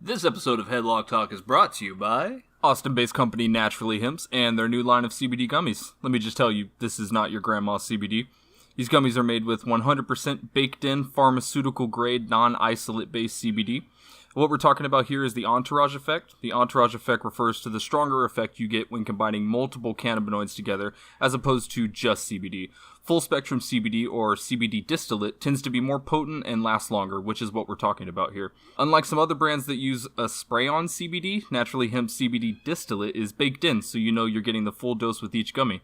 This episode of Headlock Talk is brought to you by Austin-based company Naturally Hemp's and their new line of CBD gummies. Let me just tell you, this is not your grandma's CBD. These gummies are made with 100% baked-in, pharmaceutical-grade, non-isolate-based CBD. What we're talking about here is the entourage effect. The entourage effect refers to the stronger effect you get when combining multiple cannabinoids together, as opposed to just CBD. Full-spectrum CBD, or CBD distillate, tends to be more potent and lasts longer, which is what we're talking about here. Unlike some other brands that use a spray-on CBD, Naturally Hemp CBD distillate is baked in, so you know you're getting the full dose with each gummy.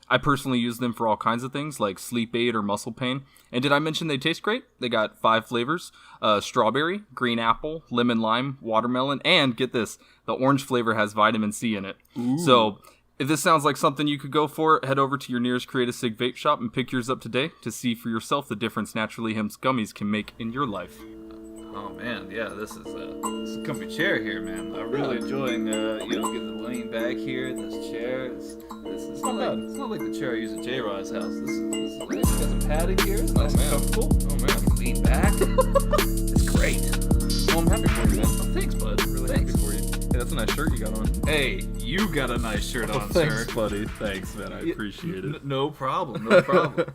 I personally use them for all kinds of things, like sleep aid or muscle pain. And did I mention they taste great? They got 5 flavors, strawberry, green apple, lemon lime, watermelon, and get this, the orange flavor has vitamin C in it. Ooh. So if this sounds like something you could go for, head over to your nearest Create a Sig vape shop and pick yours up today to see for yourself the difference Naturally Hemp's gummies can make in your life. Oh man, yeah, this is a comfy chair here, man. I'm really enjoying, getting the lean back here. This chair, it's not bad. It's not like the chair I use at J-Rod's house. This is nice. Got some padding here. It's nice and comfortable. Oh man, I can lean back. It's great. Well, I'm happy for you, man. Oh, thanks, bud. Really happy for you. Hey, that's a nice shirt you got on. Hey, you got a nice shirt on, thanks, sir. Thanks, buddy. Thanks, man. I appreciate it. No problem. No problem.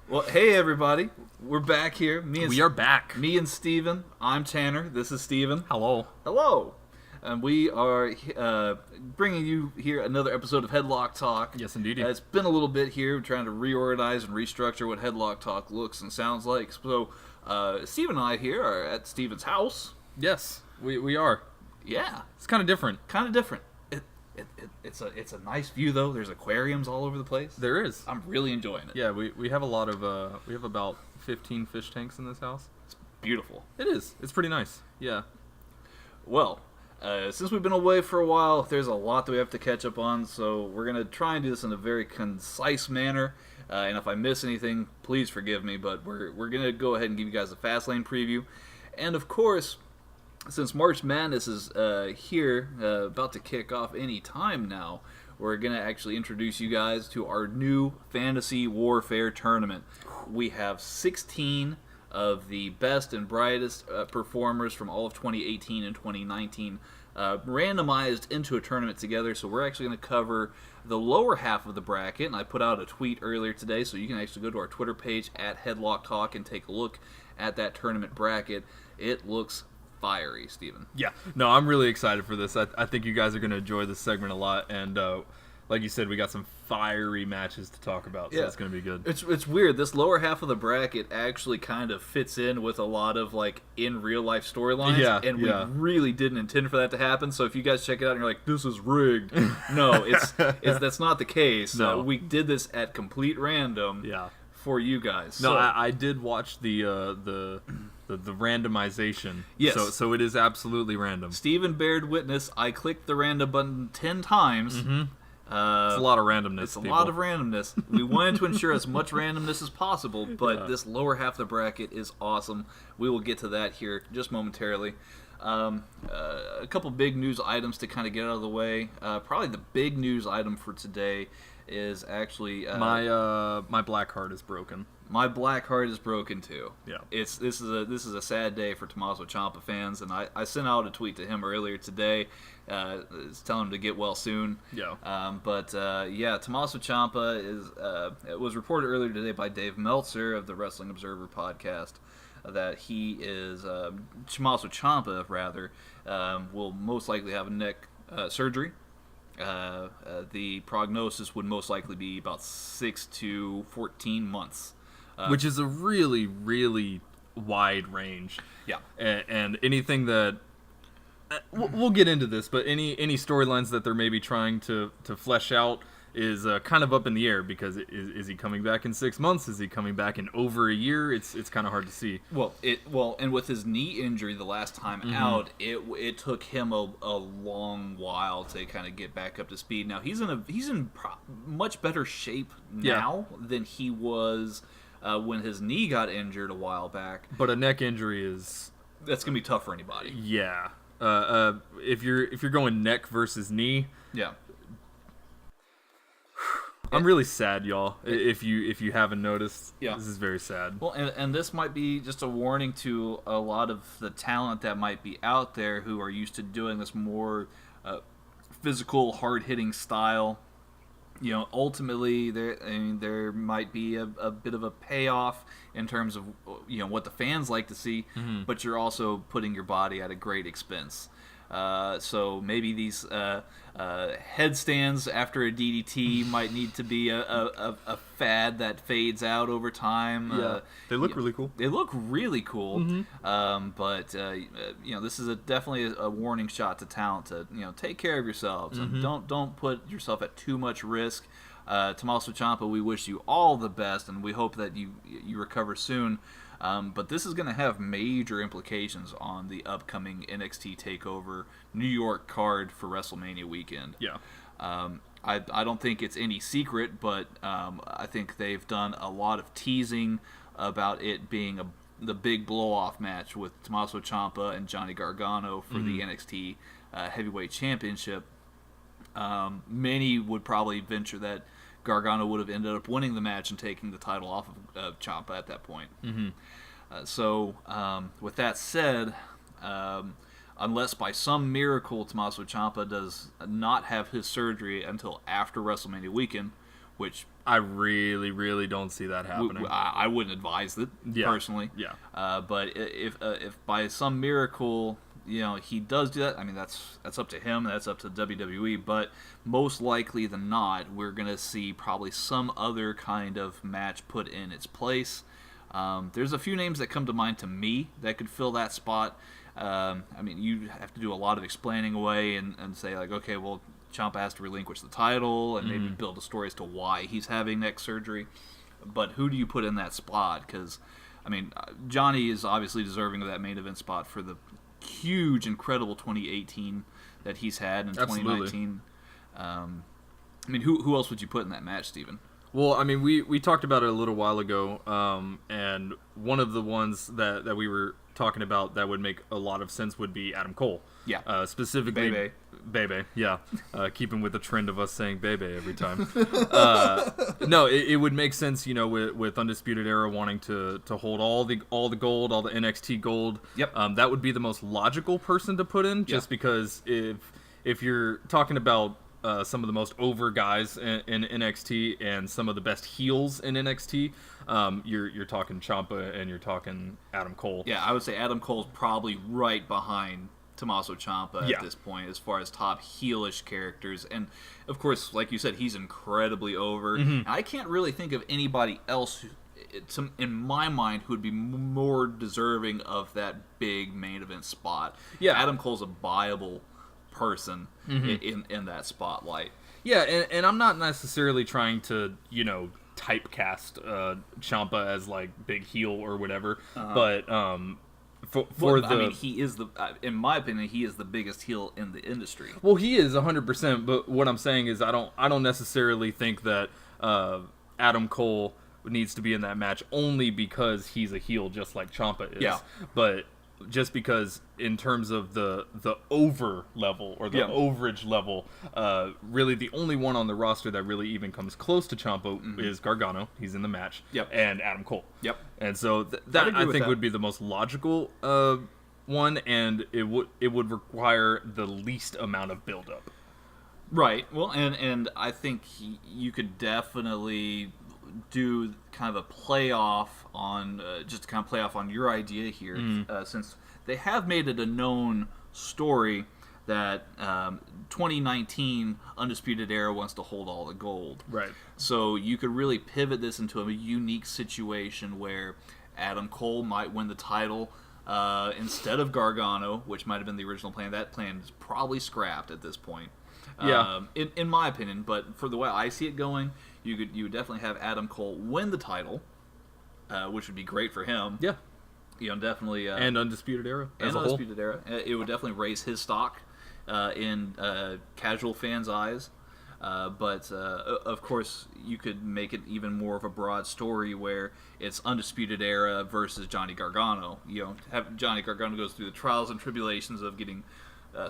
Well, hey everybody, we're back here. We are back. Me and Steven. I'm Tanner. This is Steven. Hello. Hello. And we are bringing you here another episode of Headlock Talk. Yes, indeed. It's been a little bit here. We're trying to reorganize and restructure what Headlock Talk looks and sounds like. So, Steve and I here are at Steven's house. Yes, we are. Yeah. It's kind of different. Kind of different. It's a nice view though. There's aquariums all over the place. There is. I'm really enjoying it. Yeah, we have a lot of we have about 15 fish tanks in this house. It's beautiful. It is. It's pretty nice. Yeah. Well, since we've been away for a while, there's a lot that we have to catch up on. So we're gonna try and do this in a very concise manner. And if I miss anything, please forgive me. But we're gonna go ahead and give you guys a Fastlane preview, and of course, since March Madness is here, about to kick off any time now, we're going to actually introduce you guys to our new Fantasy Warfare tournament. We have 16 of the best and brightest performers from all of 2018 and 2019 randomized into a tournament together. So we're actually going to cover the lower half of the bracket, and I put out a tweet earlier today, so you can actually go to our Twitter page at Headlock Talk and take a look at that tournament bracket. It looks fiery, Steven. Yeah. No, I'm really excited for this. I think you guys are going to enjoy this segment a lot, and like you said, we got some fiery matches to talk about, so it's going to be good. It's weird. This lower half of the bracket actually kind of fits in with a lot of, like, in real-life storylines, and we really didn't intend for that to happen, so if you guys check it out and you're like, this is rigged, no, that's not the case. No. We did this at complete random for you guys. No, I did watch the randomization. Yes. So it is absolutely random. Steven bared witness. I clicked the random button 10 times. Mm-hmm. It's a lot of randomness. It's a lot of randomness. We wanted to ensure as much randomness as possible, but this lower half of the bracket is awesome. We will get to that here just momentarily. A couple big news items to kind of get out of the way. Probably the big news item for today is actually my black heart is broken. My black heart is broken too. Yeah. This is a sad day for Tommaso Ciampa fans, and I sent out a tweet to him earlier today, telling him to get well soon. Yeah. Tommaso Ciampa is. It was reported earlier today by Dave Meltzer of the Wrestling Observer podcast that he is Tommaso Ciampa rather will most likely have a neck surgery. The prognosis would most likely be about 6 to 14 months. Which is a really, really wide range. Yeah. And anything that... We'll get into this, but any storylines that they're maybe trying to flesh out is kind of up in the air, because is he coming back in 6 months? Is he coming back in over a year? It's kind of hard to see. And with his knee injury the last time out, it took him a long while to kind of get back up to speed. Now he's in much better shape now than he was when his knee got injured a while back. But a neck injury that's gonna be tough for anybody. Yeah. If you're going neck versus knee. Yeah. I'm really sad, y'all. If you haven't noticed, this is very sad. Well, and this might be just a warning to a lot of the talent that might be out there who are used to doing this more physical, hard-hitting style. Ultimately, there might be a bit of a payoff in terms of what the fans like to see, but you're also putting your body at a great expense. So maybe these headstands after a DDT might need to be a fad that fades out over time. Yeah, they look really cool. They look really cool, but this is definitely a warning shot to talent to take care of yourselves and don't put yourself at too much risk. Tommaso Ciampa, we wish you all the best, and we hope that you recover soon. But this is going to have major implications on the upcoming NXT TakeOver New York card for WrestleMania weekend. Yeah. I don't think it's any secret, but I think they've done a lot of teasing about it being the big blow-off match with Tommaso Ciampa and Johnny Gargano for the NXT Heavyweight Championship. Many would probably venture that Gargano would have ended up winning the match and taking the title off of Ciampa at that point. So, with that said, unless by some miracle Tommaso Ciampa does not have his surgery until after WrestleMania weekend, which I really, really don't see that happening. I wouldn't advise it personally. Yeah. But if by some miracle he does do that, I mean that's up to him. That's up to WWE. But most likely than not, we're gonna see probably some other kind of match put in its place. There's a few names that come to mind to me that could fill that spot. I mean, you have to do a lot of explaining away and say like, okay, well, Ciampa has to relinquish the title and maybe build a story as to why he's having neck surgery. But who do you put in that spot? Because, I mean, Johnny is obviously deserving of that main event spot for the huge, incredible 2018 that he's had in 2019. I mean, who else would you put in that match, Steven? Well, I mean, we talked about it a little while ago, and one of the ones that we were talking about that would make a lot of sense would be Adam Cole. Yeah. Specifically, Bebe. Yeah. Keeping with the trend of us saying Bebe every time. No, it would make sense, with Undisputed Era wanting to hold all the gold, all the NXT gold. Yep. That would be the most logical person to put in, just because if you're talking about some of the most over guys in NXT and some of the best heels in NXT, you're talking Ciampa and you're talking Adam Cole. Yeah, I would say Adam Cole's probably right behind Tommaso Ciampa at this point as far as top heelish characters. And, of course, like you said, he's incredibly over. And I can't really think of anybody else in my mind who would be more deserving of that big main event spot. Yeah. Adam Cole's a viable person in that spotlight. Yeah, and I'm not necessarily trying to, typecast Ciampa as like big heel or whatever, but I mean, he is in my opinion, he is the biggest heel in the industry. Well, he is 100%, but what I'm saying is I don't necessarily think that Adam Cole needs to be in that match only because he's a heel just like Ciampa is. Yeah. But just because in terms of the over level or the overage level, really the only one on the roster that really even comes close to Ciampa is Gargano. He's in the match. Yep. And Adam Cole. Yep. And so that I think would be the most logical one, and it would require the least amount of buildup. Right. Well, and I think you could definitely do kind of a playoff on just to kind of play off on your idea here, since they have made it a known story that 2019 Undisputed Era wants to hold all the gold. Right. So you could really pivot this into a unique situation where Adam Cole might win the title instead of Gargano, which might have been the original plan. That plan is probably scrapped at this point. Yeah. In my opinion, but for the way I see it going, you would definitely have Adam Cole win the title, which would be great for him. Yeah. Definitely. And Undisputed Era as a whole. Undisputed Era. It would definitely raise his stock in casual fans' eyes. But of course, you could make it even more of a broad story where it's Undisputed Era versus Johnny Gargano. Have Johnny Gargano goes through the trials and tribulations of getting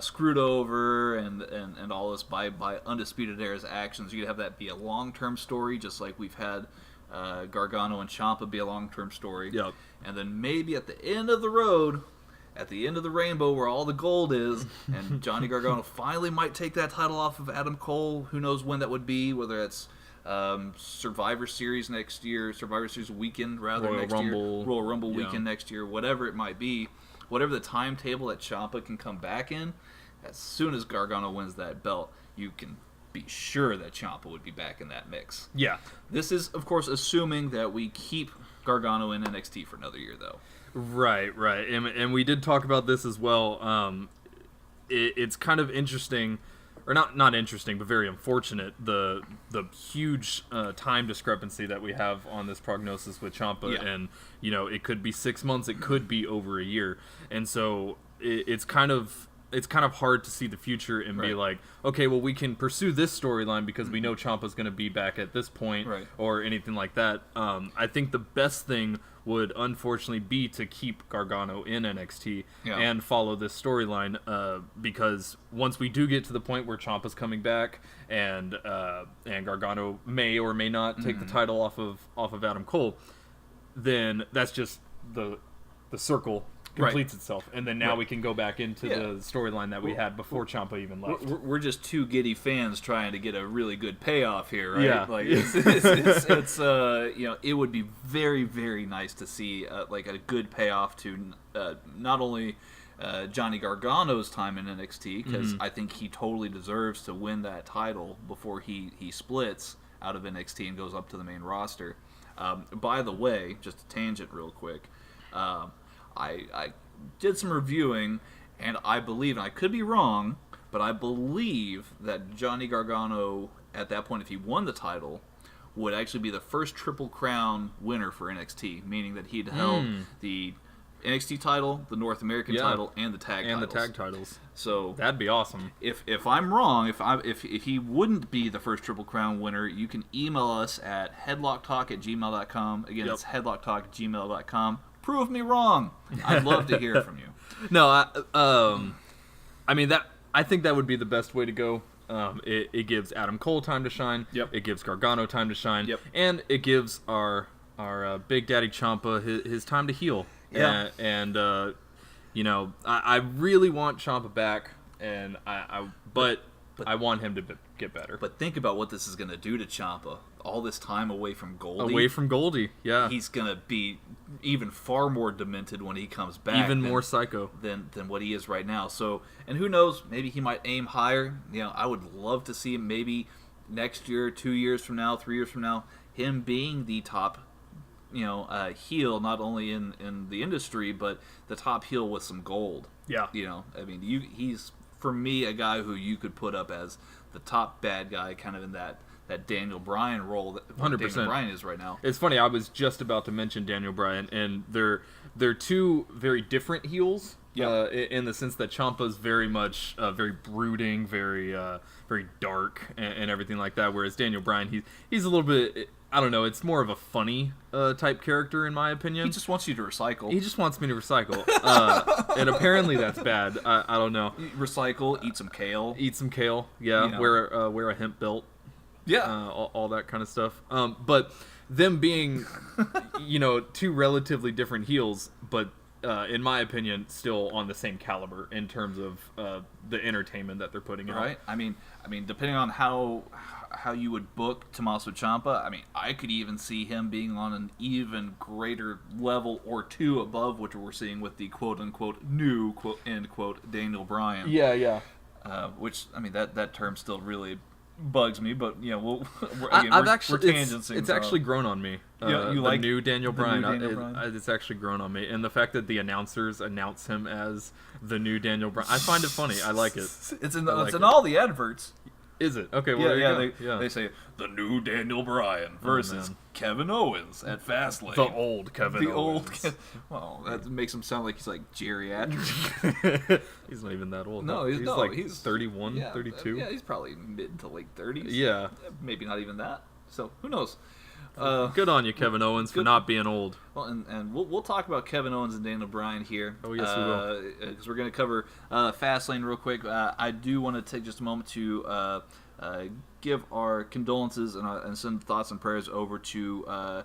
screwed over and all this by Undisputed Era's actions. You could have that be a long-term story, just like we've had Gargano and Ciampa be a long-term story. Yep. And then maybe at the end of the road, at the end of the rainbow where all the gold is, and Johnny Gargano finally might take that title off of Adam Cole. Who knows when that would be, whether it's Survivor Series next year, Survivor Series weekend rather Royal next Rumble. year, Royal Rumble Yeah. weekend next year, whatever it might be, whatever the timetable that Ciampa can come back in, as soon as Gargano wins that belt, you can be sure that Ciampa would be back in that mix. Yeah. This is, of course, assuming that we keep Gargano in NXT for another year, though. Right. And we did talk about this as well. It's kind of interesting, or not interesting, but very unfortunate, the huge time discrepancy that we have on this prognosis with Ciampa. Yeah. And, it could be 6 months, it could be over a year. And so it's kind of hard to see the future and be like, okay, well, we can pursue this storyline because we know Ciampa's going to be back at this point, or anything like that. I think the best thing would unfortunately be to keep Gargano in NXT and follow this storyline, because once we do get to the point where Ciampa's coming back and Gargano may or may not take the title off of Adam Cole, then that's just the circle completes itself, and then now we can go back into the storyline that we had before Ciampa even left. We're just two giddy fans trying to get a really good payoff here, right? Yeah. Like it's it would be very, very nice to see like a good payoff to not only Johnny Gargano's time in NXT, because I think he totally deserves to win that title before he splits out of NXT and goes up to the main roster. By the way, just a tangent real quick. I did some reviewing, and I believe, and I could be wrong, but I believe that Johnny Gargano, at that point, if he won the title, would actually be the first Triple Crown winner for NXT, meaning that he'd held the NXT title, the North American title, and the tag titles. So that'd be awesome. If I'm wrong, if he wouldn't be the first Triple Crown winner, you can email us at headlocktalk@gmail.com. Again, it's headlocktalk@gmail.com. Prove me wrong. I'd love to hear from you. No, I think that would be the best way to go. It gives Adam Cole time to shine. Yep. It gives Gargano time to shine. Yep. And it gives our Big Daddy Ciampa his time to heal. Yeah. I really want Ciampa back, and but I want him to get better. But think about what this is going to do to Ciampa. All this time away from Goldie. Away from Goldie, yeah. He's going to be even far more demented when he comes back. Even more psycho. Than what he is right now. So, and who knows, maybe he might aim higher. I would love to see him maybe next year, 2 years from now, 3 years from now, him being the top heel, not only in the industry, but the top heel with some gold. Yeah. He's, for me, a guy who you could put up as the top bad guy, kind of in that Daniel Bryan role that 100%. Daniel Bryan is right now. It's funny, I was just about to mention Daniel Bryan, and they're two very different heels. In the sense that Ciampa's very much very brooding, very dark, and everything like that, whereas Daniel Bryan, he's a little bit, I don't know, it's more of a funny type character in my opinion. He just wants you to recycle. He just wants me to recycle. And apparently that's bad. I don't know. Recycle, eat some kale. Yeah. Wear a hemp belt. Yeah. All that kind of stuff. But them being, two relatively different heels, but in my opinion, still on the same caliber in terms of the entertainment that they're putting out. Right. I mean, depending on how you would book Tommaso Ciampa, I could even see him being on an even greater level or two above what we're seeing with the quote-unquote new, end quote, Daniel Bryan. Yeah. Which, that term still really bugs me, but we're tangenting. It's actually grown on me. You the like new Daniel Bryan. Bryan? It's actually grown on me, and the fact that the announcers announce him as the new Daniel Bryan, I find it funny. I like it. It's in all the adverts. Is it? Okay, well, they say the new Daniel Bryan versus Kevin Owens at Fastlane. The old Kevin Owens. Well, that makes him sound like he's like geriatric. He's not even that old. No, he's 31, 32. Yeah, he's probably mid to late 30s. Yeah. Maybe not even that. So, who knows? Good on you, Kevin Owens, for not being old. Well, and we'll talk about Kevin Owens and Daniel Bryan here. Oh, yes, we will. Because we're going to cover Fastlane real quick. I do want to take just a moment to give our condolences and send thoughts and prayers over to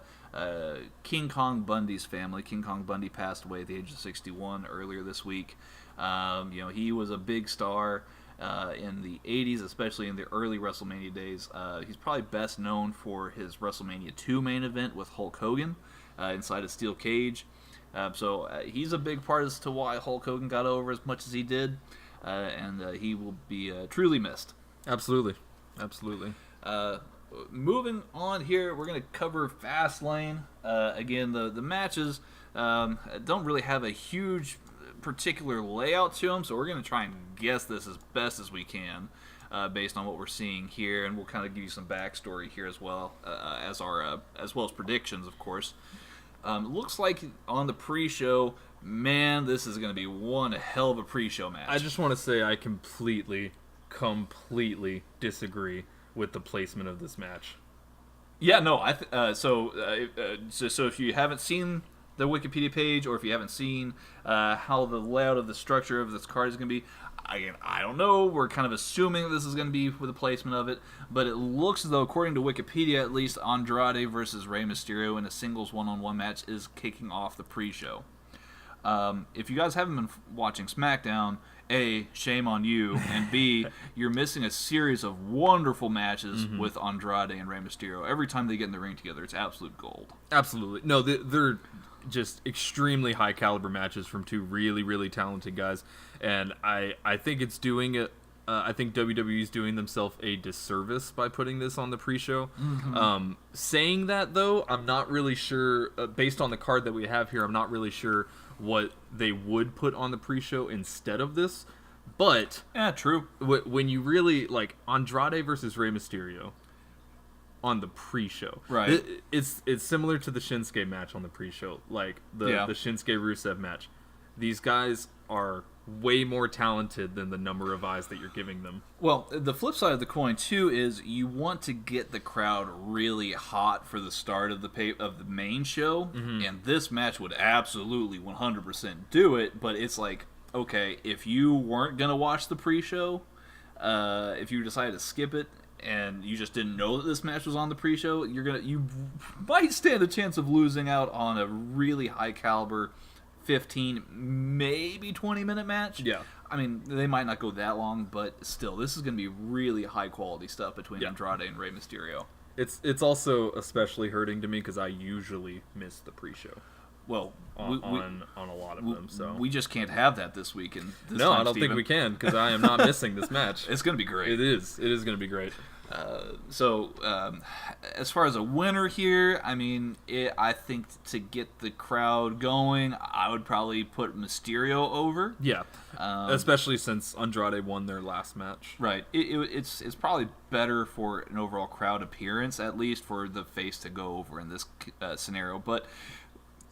King Kong Bundy's family. King Kong Bundy passed away at the age of 61 earlier this week. He was a big star in the 80s, especially in the early WrestleMania days. He's probably best known for his WrestleMania 2 main event with Hulk Hogan inside a steel cage. So he's a big part as to why Hulk Hogan got over as much as he did, and he will be truly missed. Absolutely. Moving on here, we're going to cover Fastlane. Again, the matches don't really have a huge particular layout to them, so we're going to try and guess this as best as we can based on what we're seeing here, and we'll kind of give you some backstory here as well as well as predictions, of course. Looks like on the pre-show, man, this is going to be one hell of a pre-show match. I just want to say I completely disagree with the placement of this match. Yeah, no. So if you haven't seen the Wikipedia page, or if you haven't seen how the layout of the structure of this card is going to be, again, I don't know. We're kind of assuming this is going to be with the placement of it, but it looks as though, according to Wikipedia at least, Andrade versus Rey Mysterio in a singles one-on-one match is kicking off the pre-show. If you guys haven't been watching SmackDown, A, shame on you, and B, you're missing a series of wonderful matches with Andrade and Rey Mysterio. Every time they get in the ring together, it's absolute gold. Absolutely. No, they're just extremely high caliber matches from two really, really talented guys, and I think it's doing it. I think WWE's doing themselves a disservice by putting this on the pre-show. Saying that, though, I'm not really sure, based on the card that we have here, I'm not really sure what they would put on the pre-show instead of this. But yeah, true. When you really, like, Andrade versus Rey Mysterio on the pre-show, right? It's similar to the Shinsuke match on the pre-show, like the Shinsuke Rusev match. These guys are way more talented than the number of eyes that you're giving them. Well, the flip side of the coin too is you want to get the crowd really hot for the start of the main show, and this match would absolutely 100% do it. But it's like, okay, if you weren't gonna watch the pre-show, if you decided to skip it and you just didn't know that this match was on the pre-show, you might stand a chance of losing out on a really high caliber 15, maybe 20-minute match. Yeah. I mean, they might not go that long, but still, this is going to be really high-quality stuff between Andrade and Rey Mysterio. It's also especially hurting to me because I usually miss the pre-show. Well, on a lot of them, so we just can't have that this week. And no, I don't think we can because I am not missing this match. It's going to be great. It is going to be great. As far as a winner here, I mean, I think to get the crowd going, I would probably put Mysterio over. Yeah, especially since Andrade won their last match. Right. It's probably better for an overall crowd appearance, at least for the face to go over in this scenario. But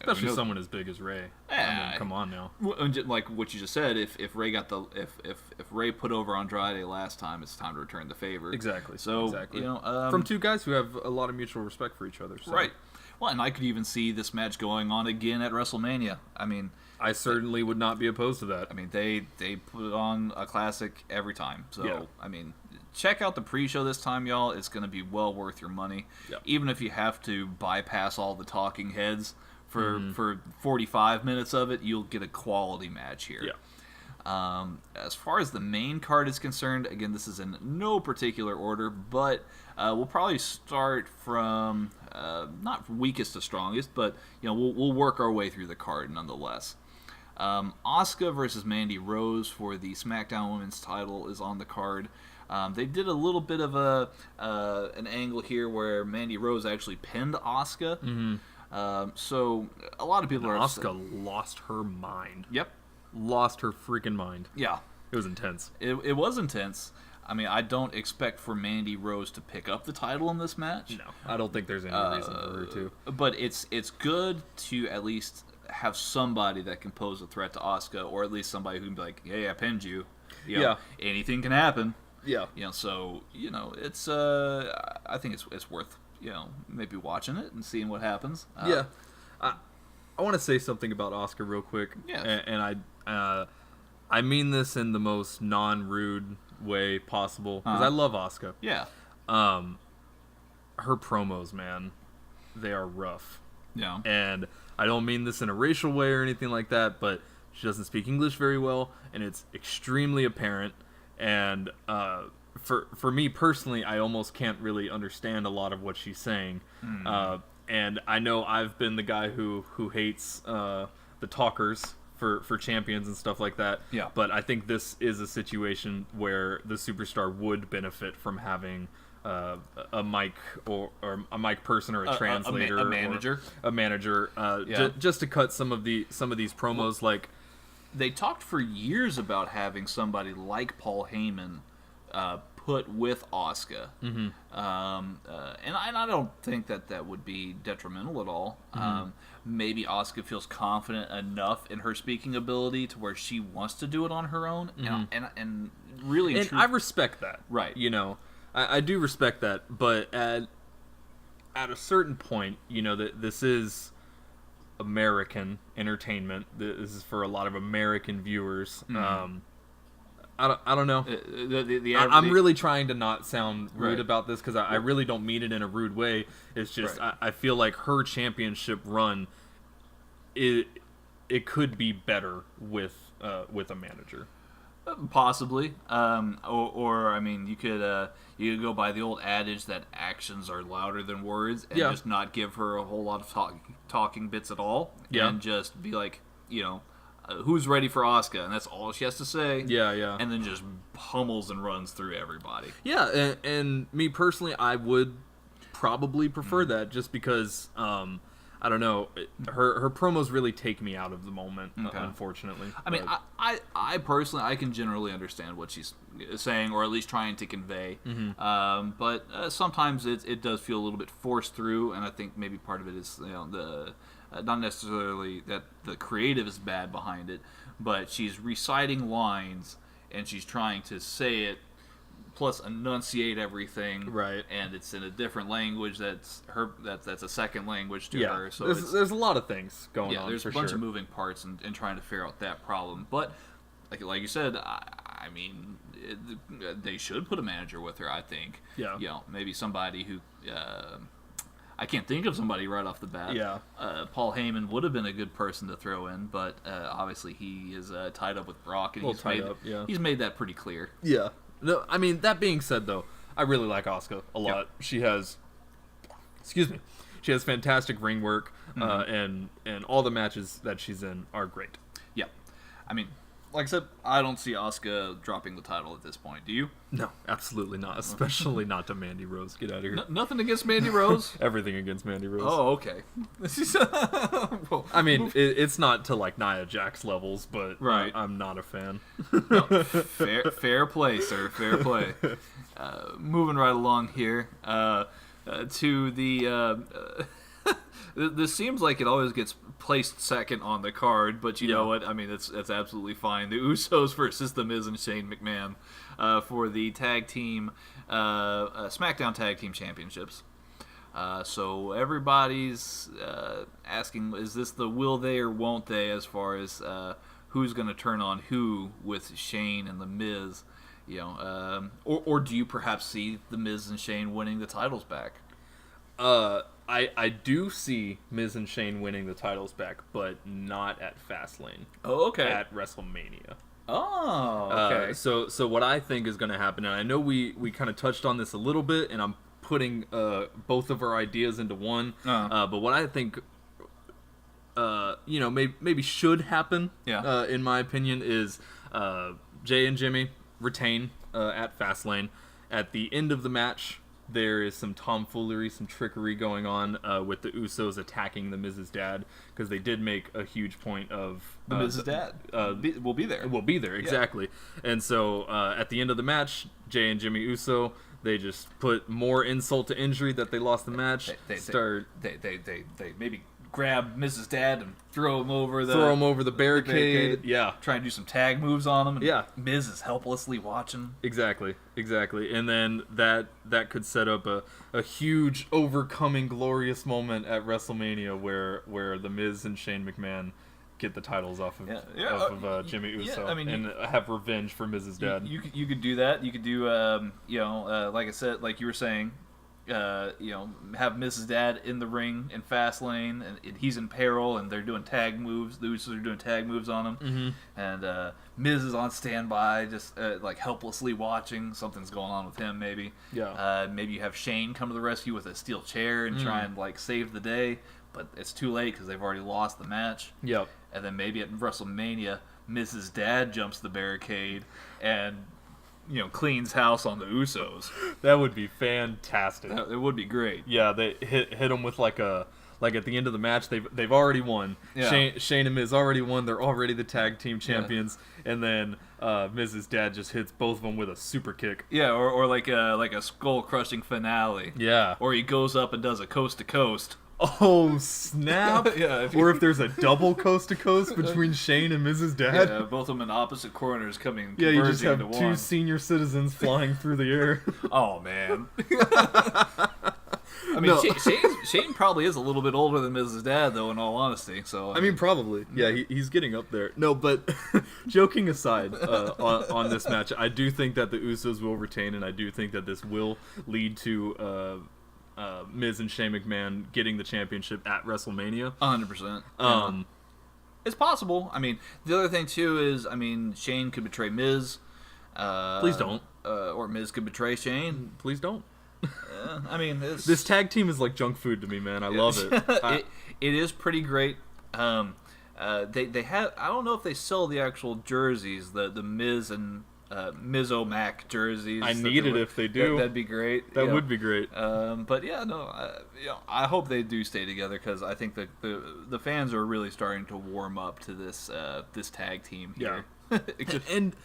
especially someone as big as Rey. I mean, come on now. Like what you just said, if Rey if Rey put over Andrade last time, it's time to return the favor. Exactly. So exactly. From two guys who have a lot of mutual respect for each other. So. Right. Well, and I could even see this match going on again at WrestleMania. I mean, I certainly would not be opposed to that. I mean, they put on a classic every time. So yeah. I mean, check out the pre-show this time, y'all. It's going to be well worth your money, even if you have to bypass all the talking heads. For 45 minutes of it, you'll get a quality match here. Yeah. As far as the main card is concerned, again, this is in no particular order, but we'll probably start from not weakest to strongest, but we'll work our way through the card nonetheless. Asuka versus Mandy Rose for the SmackDown Women's title is on the card. They did a little bit of an angle here where Mandy Rose actually pinned Asuka. Mm-hmm. So a lot of people are upset. Asuka lost her mind. Yep. Lost her freaking mind. Yeah. It was intense. It was intense. I mean, I don't expect for Mandy Rose to pick up the title in this match. No, I don't think there's any reason for her to. But it's good to at least have somebody that can pose a threat to Asuka, or at least somebody who can be like, "Hey, I pinned you." Anything can happen. Yeah. So it's I think it's worth maybe watching it and seeing what happens. Yeah. I want to say something about Asuka real quick. Yeah. And I mean this in the most non-rude way possible, because I love Asuka. Yeah. Her promos, man, they are rough. Yeah. And I don't mean this in a racial way or anything like that, but she doesn't speak English very well, and it's extremely apparent. And for me personally, I almost can't really understand a lot of what she's saying. And I know I've been the guy who hates the talkers for champions and stuff like that. Yeah. But I think this is a situation where the superstar would benefit from having a mic or a mic person or a translator, a manager, just to cut some of these promos. Like, they talked for years about having somebody like Paul Heyman put with Asuka, and I don't think that would be detrimental at all. Maybe Asuka feels confident enough in her speaking ability to where she wants to do it on her own, and really, and I respect that. Right. I do respect that, but at a certain point, that this is American entertainment. This is for a lot of American viewers. I don't know. I'm really trying to not sound rude about this, because I really don't mean it in a rude way. It's just I feel like her championship run, it could be better with a manager. Possibly, or I mean, you could go by the old adage that actions are louder than words, and just not give her a whole lot of talking bits at all, and just be like, who's ready for Asuka, and that's all she has to say. Yeah. And then just pummels and runs through everybody. Yeah, and me personally, I would probably prefer that, just because I don't know, her promos really take me out of the moment, unfortunately. I mean, I personally, I can generally understand what she's saying, or at least trying to convey. But sometimes it does feel a little bit forced through, and I think maybe part of it is not necessarily that the creative is bad behind it, but she's reciting lines and she's trying to say it plus enunciate everything, right? And it's in a different language that's a second language to her. So there's a lot of things going on. There's a bunch of moving parts and trying to figure out that problem. But like you said, I mean, they should put a manager with her. I think. Yeah. Maybe somebody who. I can't think of somebody right off the bat. Yeah. Paul Heyman would have been a good person to throw in, but obviously he is tied up with Brock, and he's made that pretty clear. Yeah. No, I mean, that being said, though, I really like Asuka a lot. Yep. She has fantastic ring work, and all the matches that she's in are great. Yeah. I mean, like I said, I don't see Asuka dropping the title at this point. Do you? No, absolutely not. Especially not to Mandy Rose. Get out of here. Nothing against Mandy Rose? Everything against Mandy Rose. Oh, okay. Well, I mean, it's not to like Nia Jax levels, but I'm not a fan. No, fair play, sir. Fair play. Moving right along here to the... This seems like it always gets placed second on the card, but you know what? I mean, it's absolutely fine. The Usos versus The Miz and Shane McMahon for the tag team, SmackDown Tag Team Championships. So everybody's asking, is this the will they or won't they as far as who's going to turn on who with Shane and The Miz? Or do you perhaps see The Miz and Shane winning the titles back? I do see Miz and Shane winning the titles back, but not at Fastlane. Oh, okay. At WrestleMania. Oh, okay. So what I think is going to happen, and I know we kind of touched on this a little bit, and I'm putting both of our ideas into one. But what I think, maybe should happen, in my opinion, is Jay and Jimmy retain at Fastlane. At the end of the match, there is some tomfoolery, some trickery going on with the Usos attacking the Miz's dad, because they did make a huge point of the Miz's dad will be there. Will be there, exactly. Yeah. And so at the end of the match, Jay and Jimmy Uso, they just put more insult to injury that they lost the match. They maybe grab Miz's dad and throw him over the barricade. Yeah. Try and do some tag moves on him. And Yeah. Miz is helplessly watching. Exactly. And then that could set up a huge overcoming glorious moment at WrestleMania where the Miz and Shane McMahon get the titles off of Jimmy Uso and have revenge for Miz's dad. You could do that. You could do like I said, like you were saying, have Miz's dad in the ring in Fastlane, and he's in peril, and they're doing tag moves. The Usos are doing tag moves on him, and Miz is on standby, just like helplessly watching. Something's going on with him, maybe. Yeah. Maybe you have Shane come to the rescue with a steel chair and try and like save the day, but it's too late because they've already lost the match. Yep. And then maybe at WrestleMania, Miz's dad jumps the barricade and cleans house on the Usos. That would be fantastic. It would be great. Yeah, they hit them with like at the end of the match, they've already won. Yeah. Shane and Miz already won. They're already the tag team champions. Yeah. And then Miz's dad just hits both of them with a super kick. Yeah, or like a skull crushing finale. Yeah. Or he goes up and does a coast to coast. Oh, snap. Yeah. Or if there's a double coast to coast between Shane and Miz's dad. Yeah, both of them in opposite corners converging you just have into two one. senior citizens flying through the air. Oh, man. I mean, Shane probably is a little bit older than Miz's dad, though, in all honesty. So I mean, probably. Yeah, he's getting up there. No, but joking aside on this match, I do think that the Usos will retain, and I do think that this will lead to Miz and Shane McMahon getting the championship at WrestleMania. 100%. It's possible. I mean, the other thing, too, is, Shane could betray Miz. Please don't. Or Miz could betray Shane. Please don't. This tag team is like junk food to me, man. I love it. It is pretty great. They have. I don't know if they sell the actual jerseys, the Miz and Miz-O-Mac jerseys. I need it if they do. That'd be great. That would be great. But yeah, no. I hope they do stay together because I think that the fans are really starting to warm up to this tag team here. Yeah. And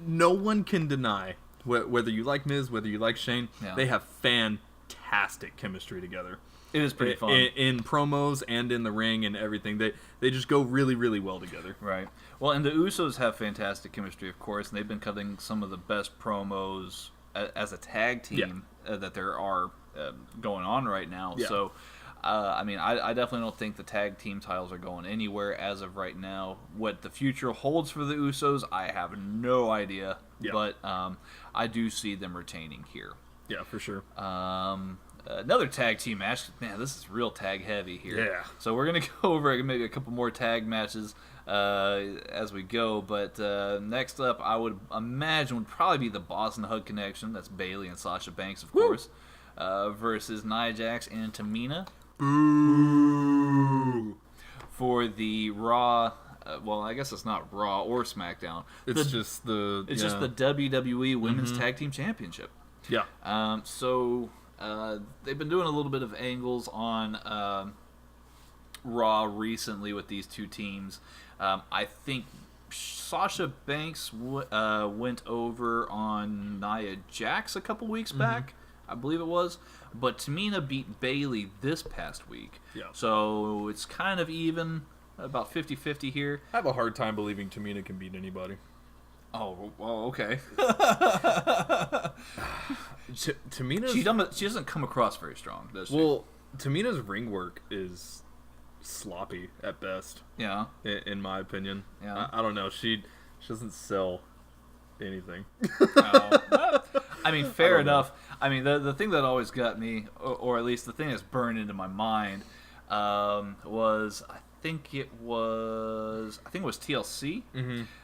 no one can deny. Whether you like Miz, whether you like Shane, they have fantastic chemistry together. It is pretty fun. In promos and in the ring and everything. They just go really, really well together. Right. Well, and the Usos have fantastic chemistry, of course, and they've been cutting some of the best promos as a tag team that there are going on right now. Yeah. So, I definitely don't think the tag team titles are going anywhere as of right now. What the future holds for the Usos, I have no idea. Yeah. But I do see them retaining here. Yeah, for sure. Another tag team match. Man, this is real tag heavy here. Yeah. So we're going to go over maybe a couple more tag matches as we go. But next up, I would imagine would probably be the Boston Hug Connection. That's Bayley and Sasha Banks, of course. Versus Nia Jax and Tamina. Boo! For the Raw... well, I guess it's not Raw or SmackDown. It's just the WWE Women's Tag Team Championship. Yeah. So they've been doing a little bit of angles on Raw recently with these two teams. I think Sasha Banks went over on Nia Jax a couple weeks back, I believe it was. But Tamina beat Bayley this past week. Yeah. So it's kind of even, about 50-50 here. I have a hard time believing Tamina can beat anybody. Oh, well, okay. Tamina's... She doesn't come across very strong, does she? Well, Tamina's ring work is sloppy at best. Yeah. In my opinion. Yeah. I don't know. She doesn't sell anything. Fair enough. The thing that always got me, or at least the thing that's burned into my mind, was I think it was TLC,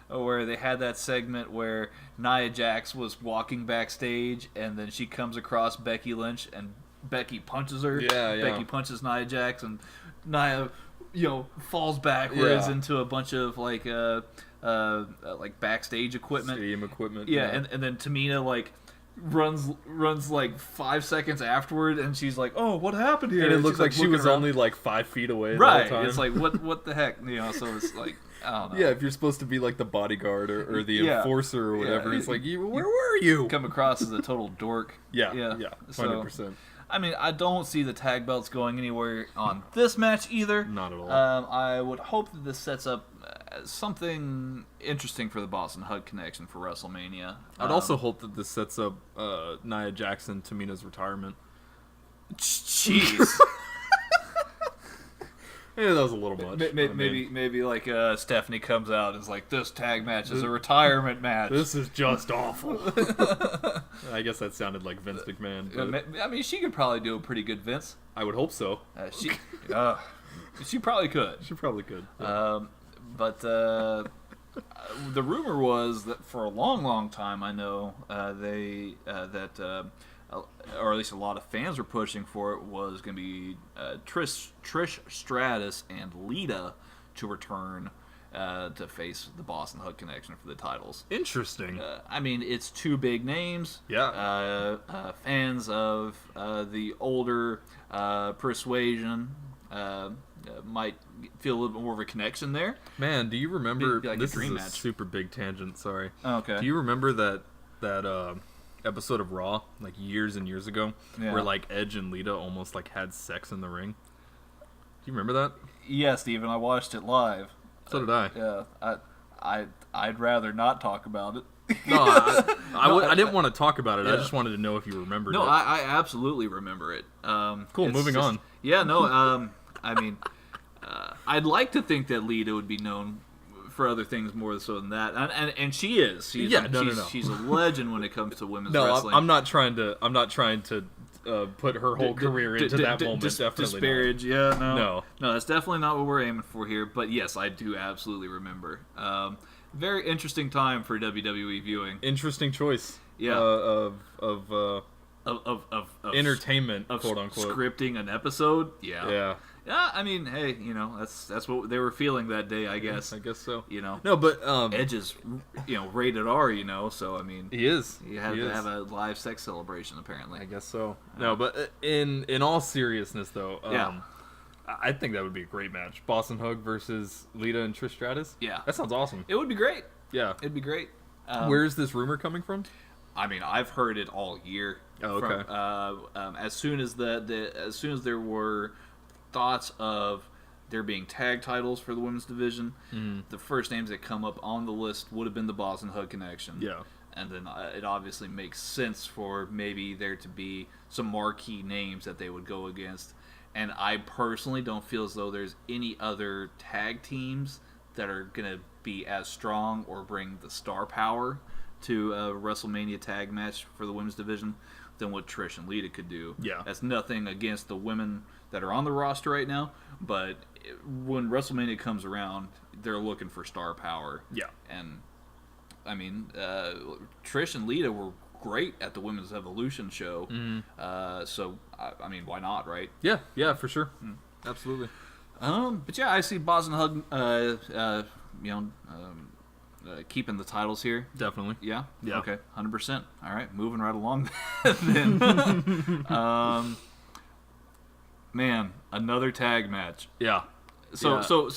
where they had that segment where Nia Jax was walking backstage, and then she comes across Becky Lynch, and Becky punches her. Yeah. Becky punches Nia Jax, and Nia, falls backwards into a bunch of like backstage equipment, stadium equipment. Yeah. And then Tamina runs like 5 seconds afterward, and she's like, "Oh, what happened here?" And it looks like she was around. only like 5 feet away. Right. The whole time. It's like what the heck, So it's like, I don't know. Yeah, if you're supposed to be like the bodyguard or the enforcer or whatever, it's like, where were you? Come across as a total dork. Yeah, 100%. I mean, I don't see the tag belts going anywhere on this match either. Not at all. I would hope that this sets up something interesting for the Boston Hug Connection for WrestleMania. I'd also hope that this sets up Nia Jackson, Tamina's retirement. Jeez. Yeah, that was a little much. Maybe like Stephanie comes out and is like, this tag match is a retirement match. This is just awful. I guess that sounded like Vince McMahon. But I mean, she could probably do a pretty good Vince. I would hope so. She probably could. She probably could. Yeah. But the rumor was that for a long, long time, I know or at least a lot of fans were pushing for it, was going to be Trish Stratus and Lita to return to face the Boston Hug Connection for the titles. Interesting. I mean, it's two big names. Yeah. Fans of the older Persuasion might feel a little bit more of a connection there. Man, do you remember... Like this a dream is a match. super big tangent, sorry. Oh, okay. Do you remember that episode of Raw, like years and years ago, where like Edge and Lita almost like had sex in the ring? Do you remember that? Yeah, Steven, I watched it live. So did I. Yeah, I'd rather not talk about it. No, I didn't want to talk about it. Yeah. I just wanted to know if you remembered it. No, I absolutely remember it. Cool, moving on. Yeah, no, I mean, I'd like to think that Lita would be known for other things more so than that, and she is. She's a legend when it comes to women's wrestling. I'm not trying to put her whole career into that moment. Definitely disparage. Not. Yeah, no, that's definitely not what we're aiming for here. But yes, I do absolutely remember. Very interesting time for WWE viewing. Interesting choice. Yeah. Of entertainment, of quote unquote, scripting an episode. Yeah. Yeah, I mean, hey, that's what they were feeling that day, I guess. I guess so. No, but Edge is, rated R, so I mean, he is. You have to have a live sex celebration, apparently. I guess so. No, but in all seriousness, though, yeah. I think that would be a great match. Boston Hug versus Lita and Trish Stratus. Yeah, that sounds awesome. It would be great. Yeah, it'd be great. Where's this rumor coming from? I mean, I've heard it all year. Oh, okay. As soon as there were thoughts of there being tag titles for the women's division, the first names that come up on the list would have been the Boston Hug Connection. Yeah. And then it obviously makes sense for maybe there to be some marquee names that they would go against. And I personally don't feel as though there's any other tag teams that are going to be as strong or bring the star power to a WrestleMania tag match for the women's division than what Trish and Lita could do. Yeah. That's nothing against the women that are on the roster right now, but when WrestleMania comes around, they're looking for star power. Yeah. And, I mean, Trish and Lita were great at the Women's Evolution show, so, I mean, why not, right? Yeah, for sure. Absolutely. But yeah, I see Boston Hug, keeping the titles here. Definitely. Yeah? Yeah. Okay, 100%. All right, moving right along then. Man, another tag match. Yeah. So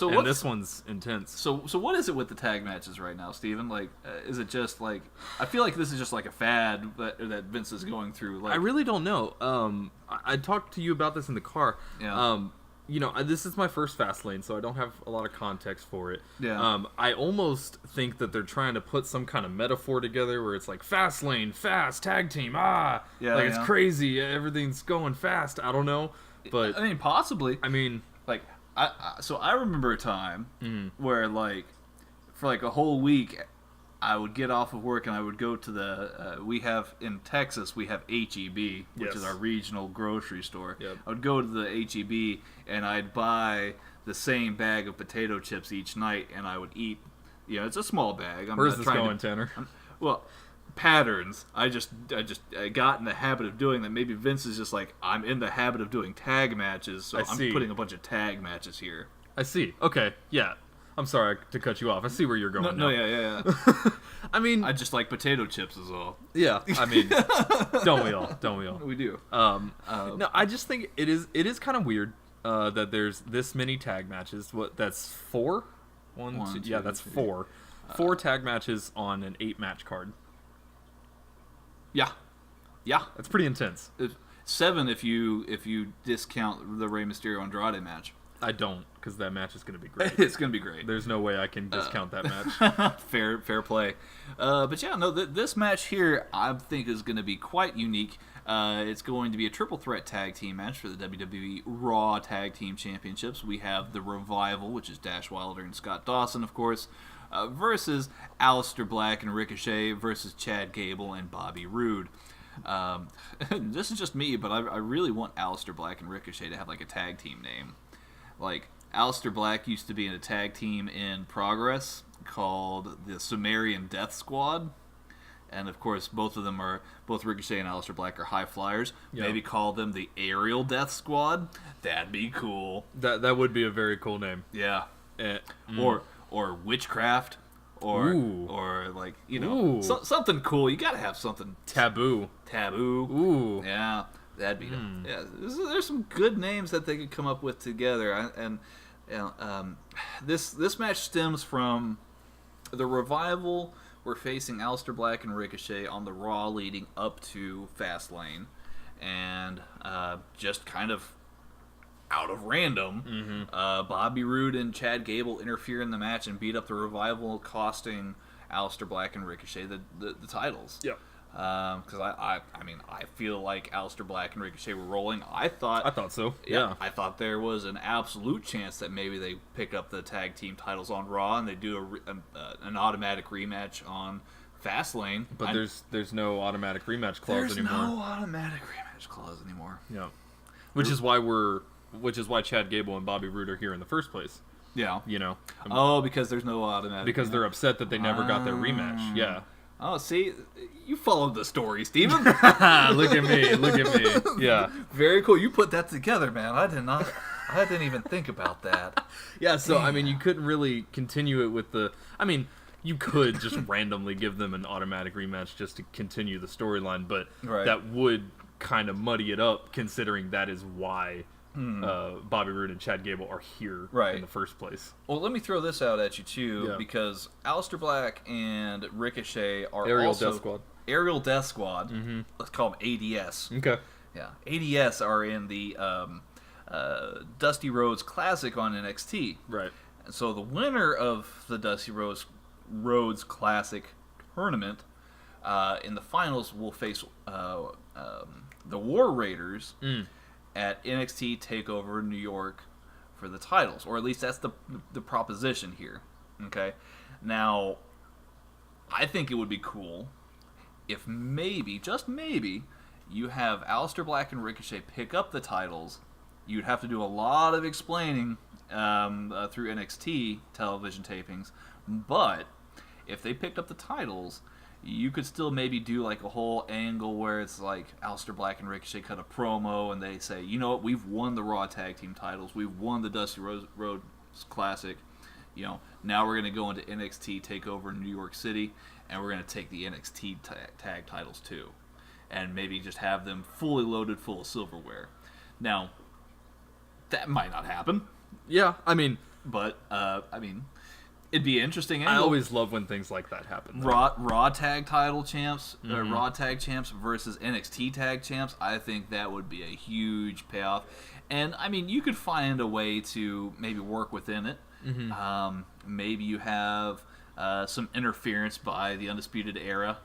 and this one's intense. So what is it with the tag matches right now, Steven? Like, is it just like, I feel like this is just like a fad that Vince is going through. Like, I really don't know. I talked to you about this in the car. Yeah. This is my first Fastlane, so I don't have a lot of context for it. Yeah. I almost think that they're trying to put some kind of metaphor together where it's like Fastlane, fast, tag team, it's crazy, everything's going fast. I don't know, but I mean, possibly. I mean, like, I remember a time where, like, for like a whole week, I would get off of work and I would go to the we have in Texas HEB, which is our regional grocery store. Yep. I would go to the HEB and I'd buy the same bag of potato chips each night, and I would eat. It's a small bag. Where's this going, Tanner? Well, patterns. I got in the habit of doing that. Maybe Vince is just like, I'm in the habit of doing tag matches, so I'm putting a bunch of tag matches here. I see. Okay, yeah. I'm sorry to cut you off. I see where you're going. No, yeah. I mean, I just like potato chips is all. Yeah, I mean, don't we all? We do. No, I just think it is kind of weird that there's this many tag matches. That's 4? One, two, yeah, that's 4. 4 tag matches on an 8-match card. Yeah. That's pretty intense. 7 if you discount the Rey Mysterio Andrade match. I don't, because that match is going to be great. It's going to be great. There's no way I can discount that match. Fair play. But yeah, no, this match here I think is going to be quite unique. It's going to be a triple threat tag team match for the WWE Raw Tag Team Championships. We have the Revival, which is Dash Wilder and Scott Dawson, of course, versus Aleister Black and Ricochet versus Chad Gable and Bobby Roode. This is just me, but I really want Aleister Black and Ricochet to have like a tag team name. Like, Aleister Black used to be in a tag team in Progress called the Sumerian Death Squad. And, of course, both Ricochet and Aleister Black are high flyers. Yep. Maybe call them the Aerial Death Squad. That'd be cool. That would be a very cool name. Yeah. Or Witchcraft. Or like, something cool. You gotta have something. Taboo. Ooh. Yeah. That'd be yeah. There's some good names that they could come up with together, this match stems from the Revival were facing Aleister Black and Ricochet on the Raw leading up to Fastlane, and just kind of out of random, Bobby Roode and Chad Gable interfere in the match and beat up the Revival, costing Aleister Black and Ricochet the titles. Yep. Because I feel like Aleister Black and Ricochet were rolling. I thought so. Yeah. I thought there was an absolute chance that maybe they pick up the tag team titles on Raw and they do an automatic rematch on Fastlane. But there's no automatic rematch clause anymore. There's no automatic rematch clause anymore. Yeah. Which is why Chad Gable and Bobby Roode are here in the first place. Yeah. Because there's no automatic. Because they're upset that they never got their rematch. Yeah. Oh, see, you followed the story, Steven. Look at me. Yeah. Very cool. You put that together, man. I didn't even think about that. Yeah, so, you couldn't really continue it with you could just randomly give them an automatic rematch just to continue the storyline, but that would kind of muddy it up, considering that is why Bobby Roode and Chad Gable are here in the first place. Well, let me throw this out at you too, because Aleister Black and Ricochet are Aerial Death Squad. Aerial Death Squad. Mm-hmm. Let's call them ADS. Okay. Yeah, ADS are in the Dusty Rhodes Classic on NXT. Right. And so the winner of the Dusty Rhodes Classic tournament in the finals will face the War Raiders. At NXT TakeOver New York for the titles, or at least that's the proposition here. Okay, now I think it would be cool if maybe, just maybe, you have Aleister Black and Ricochet pick up the titles. You'd have to do a lot of explaining through NXT television tapings, but if they picked up the titles, you could still maybe do like a whole angle where it's like Aleister Black and Ricochet cut a promo and they say, you know what, we've won the Raw Tag Team titles, we've won the Dusty Rhodes Classic, now we're going to go into NXT TakeOver New York City and we're going to take the NXT tag titles too, and maybe just have them fully loaded full of silverware. Now, that might not happen. Yeah, but it'd be interesting. I always love when things like that happen. Raw tag title champs, Raw tag champs versus NXT tag champs. I think that would be a huge payoff. And you could find a way to maybe work within it. Mm-hmm. Maybe you have some interference by the Undisputed Era.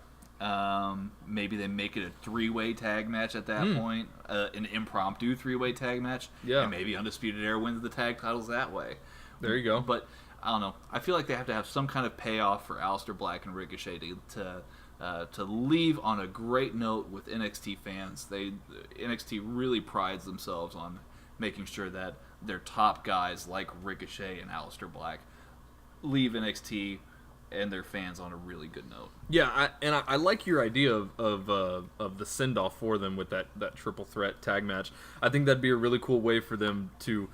Maybe they make it a three-way tag match at that point, an impromptu three-way tag match. Yeah. And maybe Undisputed Era wins the tag titles that way. There you go. But I don't know. I feel like they have to have some kind of payoff for Aleister Black and Ricochet to leave on a great note with NXT fans. NXT really prides themselves on making sure that their top guys like Ricochet and Aleister Black leave NXT and their fans on a really good note. Yeah, I like your idea of the send off for them with that triple threat tag match. I think that'd be a really cool way for them to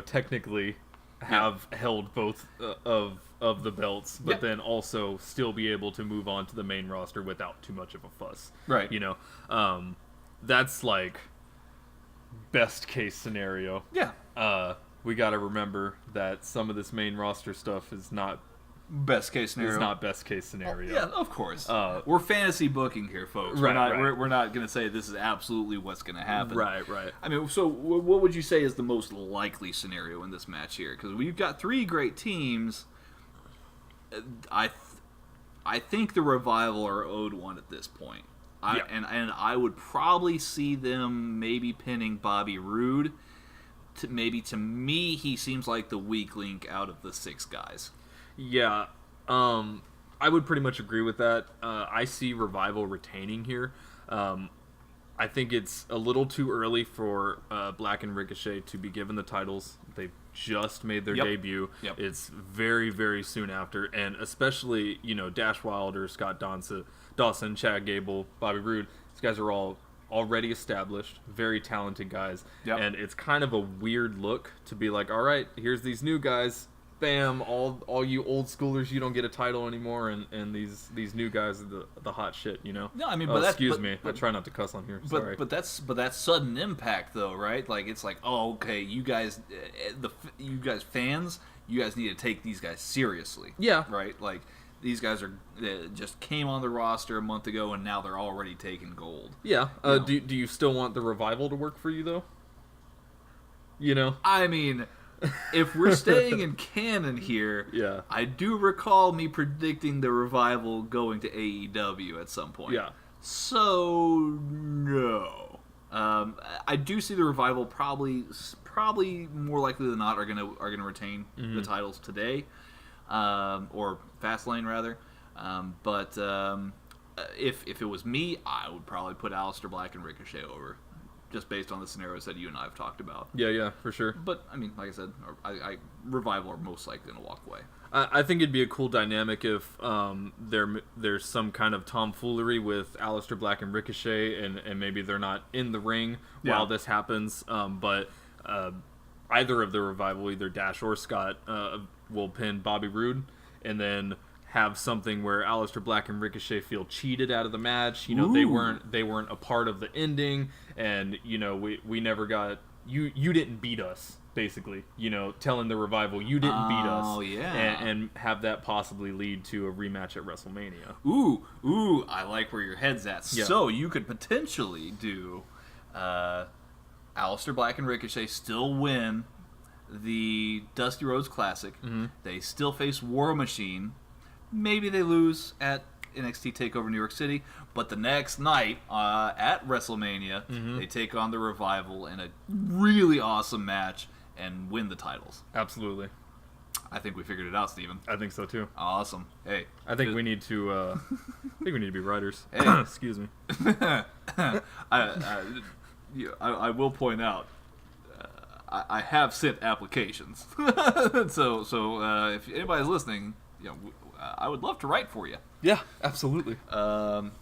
technically have held both of the belts, but then also still be able to move on to the main roster without too much of a fuss. Right. That's like best case scenario. Yeah. We got to remember that some of this main roster stuff is not best case scenario. It's not best case scenario. Yeah, of course. We're fantasy booking here, folks. We're not going to say this is absolutely what's going to happen. Right. I mean, so what would you say is the most likely scenario in this match here? Because we've got three great teams. I think the Revival are owed one at this point. And I would probably see them maybe pinning Bobby Roode. To me, he seems like the weak link out of the 6 guys. Yeah, I would pretty much agree with that. I see Revival retaining here. I think it's a little too early for Black and Ricochet to be given the titles. They've just made their debut. Yep. It's very, very soon after, and especially, Dash Wilder, Scott Dawson, Chad Gable, Bobby Roode. These guys are all already established, very talented guys, and it's kind of a weird look to be like, all right, here's these new guys. Bam! All you old schoolers, you don't get a title anymore, and these new guys are the hot shit, No, I mean, but excuse me, I try not to cuss on here. Sorry. But that's sudden impact though, right? Like it's like, oh, okay, you guys fans, you guys need to take these guys seriously. Yeah. Right. Like these guys just came on the roster a month ago, and now they're already taking gold. Yeah. Do you still want the Revival to work for you though? I mean. If we're staying in canon here, I do recall me predicting the Revival going to AEW at some point. Yeah. So, no. I do see the Revival probably more likely than not are gonna retain the titles today, or Fastlane rather. But if it was me, I would probably put Aleister Black and Ricochet over. Just based on the scenarios that you and I have talked about. Yeah, for sure. But, I mean, like I said, Revival are most likely going to walk away. I think it'd be a cool dynamic if there's some kind of tomfoolery with Aleister Black and Ricochet, and maybe they're not in the ring while this happens. But either of the Revival, either Dash or Scott, will pin Bobby Roode, and then have something where Aleister Black and Ricochet feel cheated out of the match. They weren't a part of the ending, and we never got you didn't beat us, basically. Telling the Revival you didn't beat us. Oh yeah, and have that possibly lead to a rematch at WrestleMania. Ooh, I like where your head's at. Yeah. So you could potentially do Aleister Black and Ricochet still win the Dusty Rhodes Classic. Mm-hmm. They still face War Machine. Maybe they lose at NXT TakeOver New York City, but the next night at WrestleMania, they take on the Revival in a really awesome match and win the titles. Absolutely. I think we figured it out, Steven. I think so too. Awesome. Hey, I think we need to. be writers. Hey. Excuse me. I will point out. I have sent applications, so if anybody's listening, I would love to write for you. Yeah, absolutely. I'm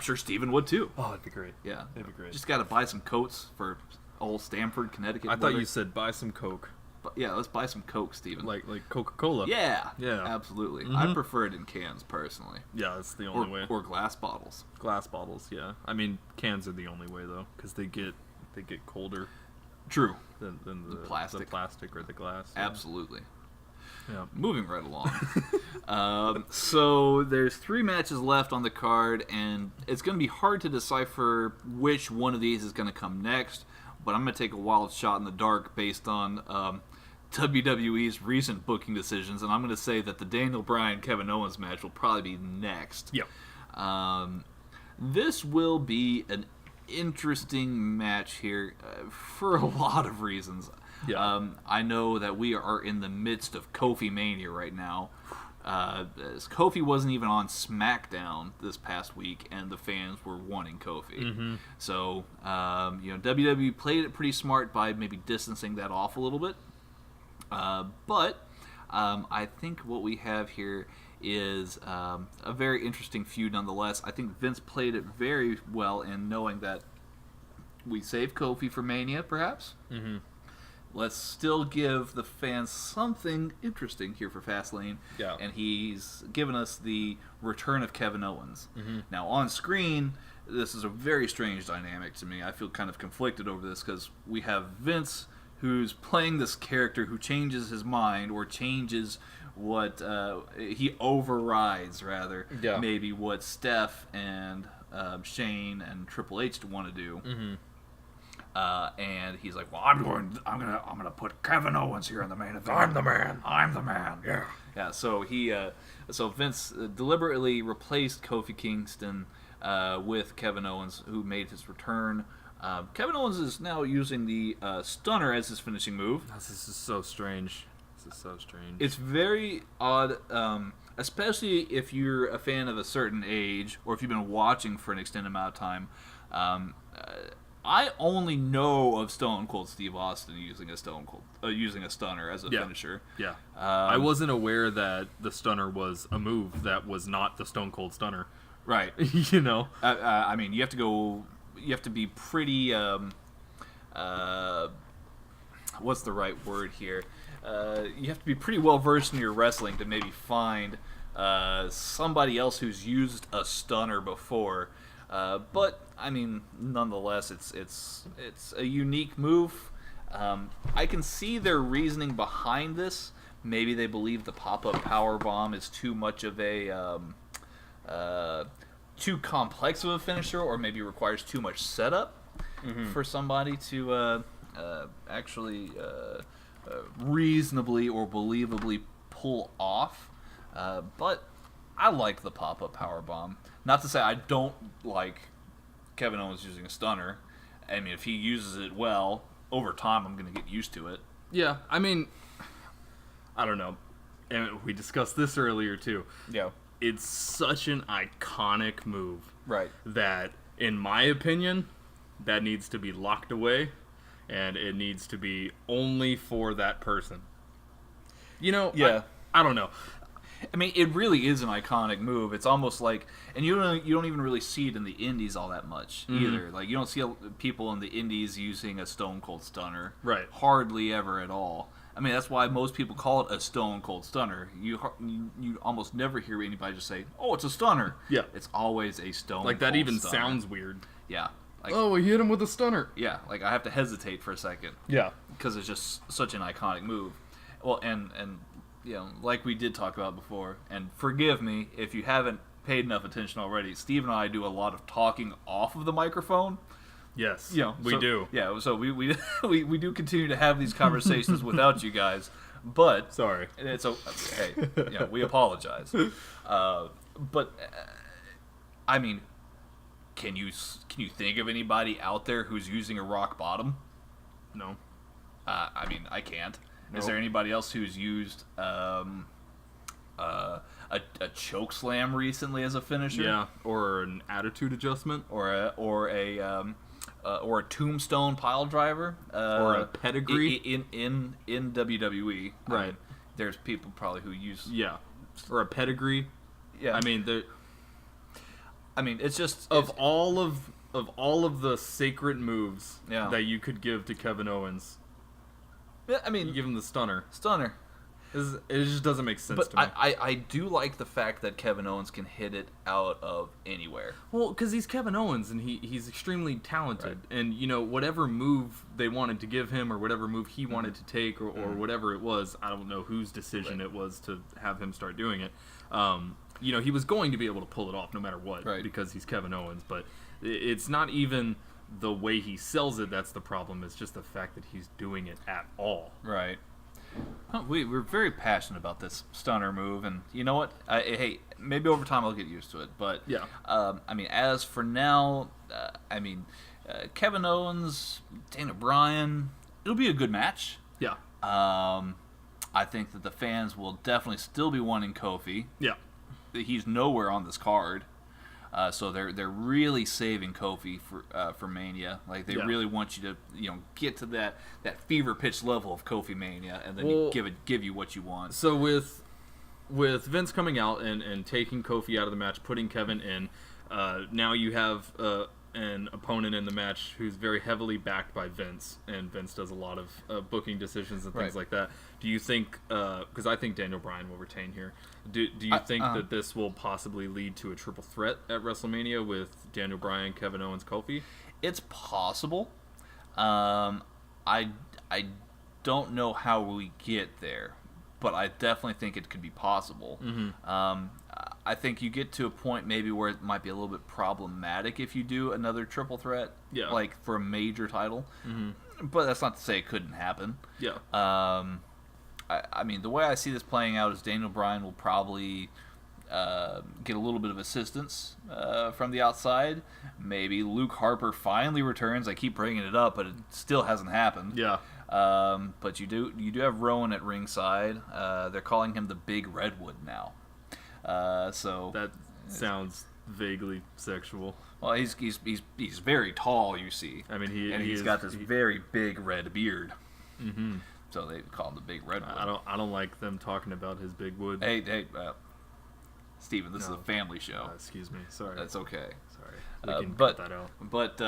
sure Steven would too. Oh, it'd be great. Yeah, it'd be great. Just got to buy some coats for old Stamford, Connecticut. I thought you said buy some Coke. But yeah, let's buy some Coke, Steven. Like Coca-Cola. Yeah, Yeah. absolutely. Mm-hmm. I prefer it in cans personally. Yeah, that's the only way. Or glass bottles. Glass bottles. Yeah, I mean cans are the only way though, because they get colder. True. Than the plastic or the glass. Yeah. Absolutely. Yeah. Moving right along. So there's 3 matches left on the card, and it's going to be hard to decipher which one of these is going to come next, but I'm going to take a wild shot in the dark based on WWE's recent booking decisions, and I'm going to say that the Daniel Bryan-Kevin Owens match will probably be next. Yeah. This will be an interesting match here for a lot of reasons. Yeah. I know that we are in the midst of Kofi Mania right now. As Kofi wasn't even on SmackDown this past week, and the fans were wanting Kofi. Mm-hmm. So, WWE played it pretty smart by maybe distancing that off a little bit. But I think what we have here is a very interesting feud nonetheless. I think Vince played it very well in knowing that we save Kofi for Mania, perhaps. Mm-hmm. Let's still give the fans something interesting here for Fastlane. Yeah. And he's given us the return of Kevin Owens. Mm-hmm. Now, on screen, this is a very strange dynamic to me. I feel kind of conflicted over this because we have Vince, who's playing this character who changes his mind or changes he overrides rather Yeah. maybe what Steph and Shane and Triple H want to do. Mm-hmm. And he's like, well, I'm gonna put Kevin Owens here in the main event. I'm the man. Yeah. Yeah. So so Vince deliberately replaced Kofi Kingston with Kevin Owens, who made his return. Kevin Owens is now using the stunner as his finishing move. This is so strange. It's very odd, especially if you're a fan of a certain age, or if you've been watching for an extended amount of time. I only know of Stone Cold Steve Austin using a stunner as a finisher. Yeah. I wasn't aware that the stunner was a move that was not the Stone Cold Stunner. Right. You know? I mean, you have to be pretty, what's the right word here? You have to be pretty well versed in your wrestling to maybe find somebody else who's used a stunner before. But I mean, nonetheless, it's a unique move. I can see their reasoning behind this. Maybe they believe the pop-up powerbomb is too much of a too complex of a finisher, or maybe requires too much setup for somebody to actually reasonably or believably pull off. But I like the pop-up powerbomb. Not to say I don't like Kevin Owens using a stunner. I mean, if he uses it well, over time I'm going to get used to it. Yeah, I mean, I don't know. And we discussed this earlier, too. Yeah. It's such an iconic move. Right. That, in my opinion, that needs to be locked away, and it needs to be only for that person. You know, yeah. I don't know. I mean, it really is an iconic move. It's almost like, and you don't even really see it in the indies all that much either. Like, you don't see people in the indies using a Stone Cold Stunner. Right. Hardly ever at all. I mean, that's why most people call it a Stone Cold Stunner. You almost never hear anybody just say, "Oh, it's a stunner." Yeah. It's always a Stone Like, Cold that even Stunner. sounds weird. Yeah. Like, oh, we hit him with a stunner. Yeah. Like, I have to hesitate for a second. Yeah. Because it's just such an iconic move. Well, and you know, like we did talk about before, and forgive me if you haven't paid enough attention already, Steve and I do a lot of talking off of the microphone. Yes, you know, we do. Yeah, so we do continue to have these conversations without you guys, but sorry, it's hey, yeah, we apologize. But I mean, can you think of anybody out there who's using a rock bottom? No. I mean, I can't. Nope. Is there anybody else who's used a choke slam recently as a finisher? Yeah, or an attitude adjustment, or a tombstone pile driver, or a pedigree in WWE. Right. I mean, there's people probably who use or a pedigree. Yeah. I mean, it's just of all of the sacred moves that you could give to Kevin Owens. Yeah, I mean, you give him the stunner. It just doesn't make sense to me. But I do like the fact that Kevin Owens can hit it out of anywhere. Well, because he's Kevin Owens, and he's extremely talented. Right. And, you know, whatever move they wanted to give him, or whatever move he wanted to take, or whatever it was, I don't know whose decision it was to have him start doing it. You know, he was going to be able to pull it off no matter what, because he's Kevin Owens. But it's not even the way he sells it that's the problem. It's just the fact that he's doing it at all. Right. We're very passionate about this stunner move, and you know what? Hey, maybe over time I'll get used to it. But yeah, I mean, as for now, Kevin Owens, Daniel Bryan, it'll be a good match. Yeah. I think that the fans will definitely still be wanting Kofi. Yeah. He's nowhere on this card. So they're really saving Kofi for Mania. Like they really want you to get to that fever pitch level of Kofi Mania, and then give you what you want. So with Vince coming out and taking Kofi out of the match, putting Kevin in, now you have an opponent in the match who's very heavily backed by Vince, and Vince does a lot of booking decisions and things like that. Do you think, because I think Daniel Bryan will retain here, do you think that this will possibly lead to a triple threat at WrestleMania with Daniel Bryan, Kevin Owens, Kofi? It's possible. I don't know how we get there. but I definitely think it could be possible. I think you get to a point maybe where it might be a little bit problematic if you do another triple threat, like for a major title. But that's not to say it couldn't happen. I mean, the way I see this playing out is Daniel Bryan will probably get a little bit of assistance from the outside. Maybe Luke Harper finally returns. I keep bringing it up, but it still hasn't happened. But you do have Rowan at ringside. They're calling him the Big Redwood now. So that sounds vaguely sexual. Well, he's very tall. You see. I mean, he's got this very big red beard. So they call him the Big Redwood. I don't like them talking about his big wood. Hey, Steven, this is a family show. Excuse me. Sorry. That's okay. Sorry. We can cut that out. But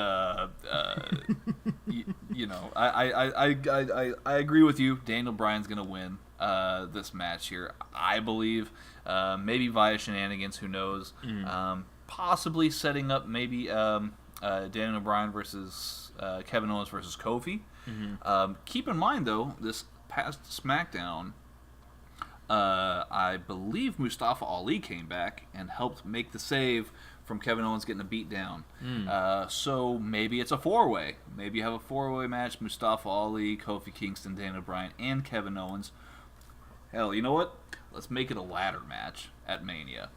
you know, I agree with you. Daniel Bryan's gonna win this match here. I believe maybe via shenanigans. Who knows? Possibly setting up maybe Daniel Bryan versus Kevin Owens versus Kofi. Keep in mind though, this past SmackDown, I believe Mustafa Ali came back and helped make the save from Kevin Owens getting a beat down. So maybe it's a four-way. Maybe you have a four-way match: Mustafa Ali, Kofi Kingston, Daniel Bryan, and Kevin Owens. Hell, you know what? Let's make it a ladder match at Mania.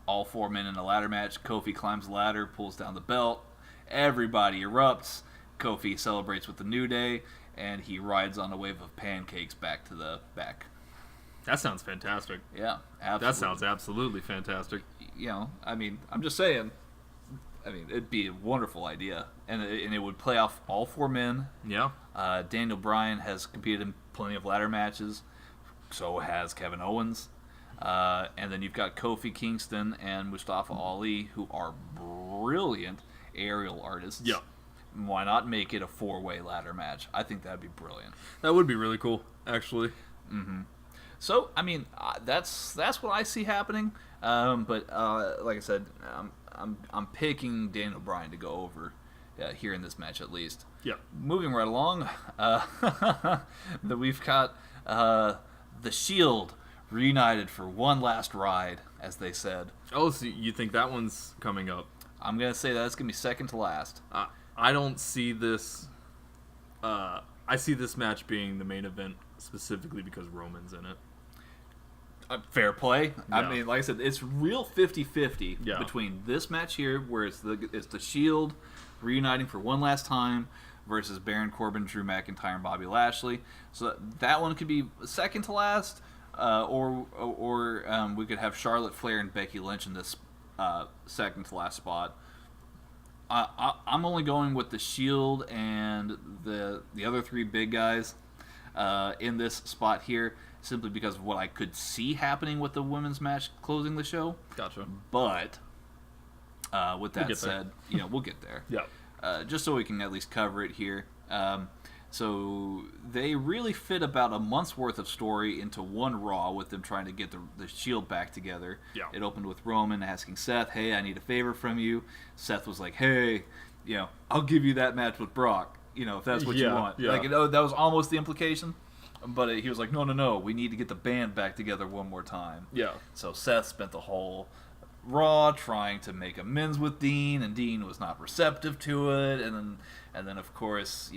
All 4 men in a ladder match. Kofi climbs the ladder, pulls down the belt. Everybody erupts. Kofi celebrates with the New Day, and he rides on a wave of pancakes back to the back. That sounds fantastic. Yeah, absolutely. That sounds absolutely fantastic. You know, I mean, I'm just saying. I mean, it'd be a wonderful idea, and it would play off all 4 men. Yeah. Daniel Bryan has competed in plenty of ladder matches. So has Kevin Owens. And then you've got Kofi Kingston and Mustafa Ali, who are brilliant aerial artists. Yeah. Why not make it a 4-way ladder match? I think that'd be brilliant. That would be really cool, actually. So, I mean, that's what I see happening. But like I said, I'm picking Daniel Bryan to go over here in this match at least. Yeah. Moving right along, we've got the Shield reunited for one last ride, as they said. Oh, so you think that one's coming up? I'm gonna say that's gonna be second to last. I don't see this. I see this match being the main event specifically because Roman's in it. Fair play. Yeah. I mean, like I said, it's real 50-50 between this match here, where it's the Shield reuniting for one last time, versus Baron Corbin, Drew McIntyre, and Bobby Lashley. So that one could be second to last, or we could have Charlotte Flair and Becky Lynch in this second to last spot. I'm only going with the Shield and the other 3 big guys in this spot here, simply because of what I could see happening with the women's match closing the show. Gotcha. But with that said, we'll get there. Yeah. Just so we can at least cover it here. So they really fit about a month's worth of story into one Raw, with them trying to get the Shield back together. Yeah. It opened with Roman asking Seth, "Hey, I need a favor from you." Seth was like, "Hey, I'll give you that match with Brock, if that's what you want." Yeah. Like, that was almost the implication. But he was like, no, we need to get the band back together one more time. Yeah. So Seth spent the whole Raw trying to make amends with Dean, and Dean was not receptive to it. And then of course,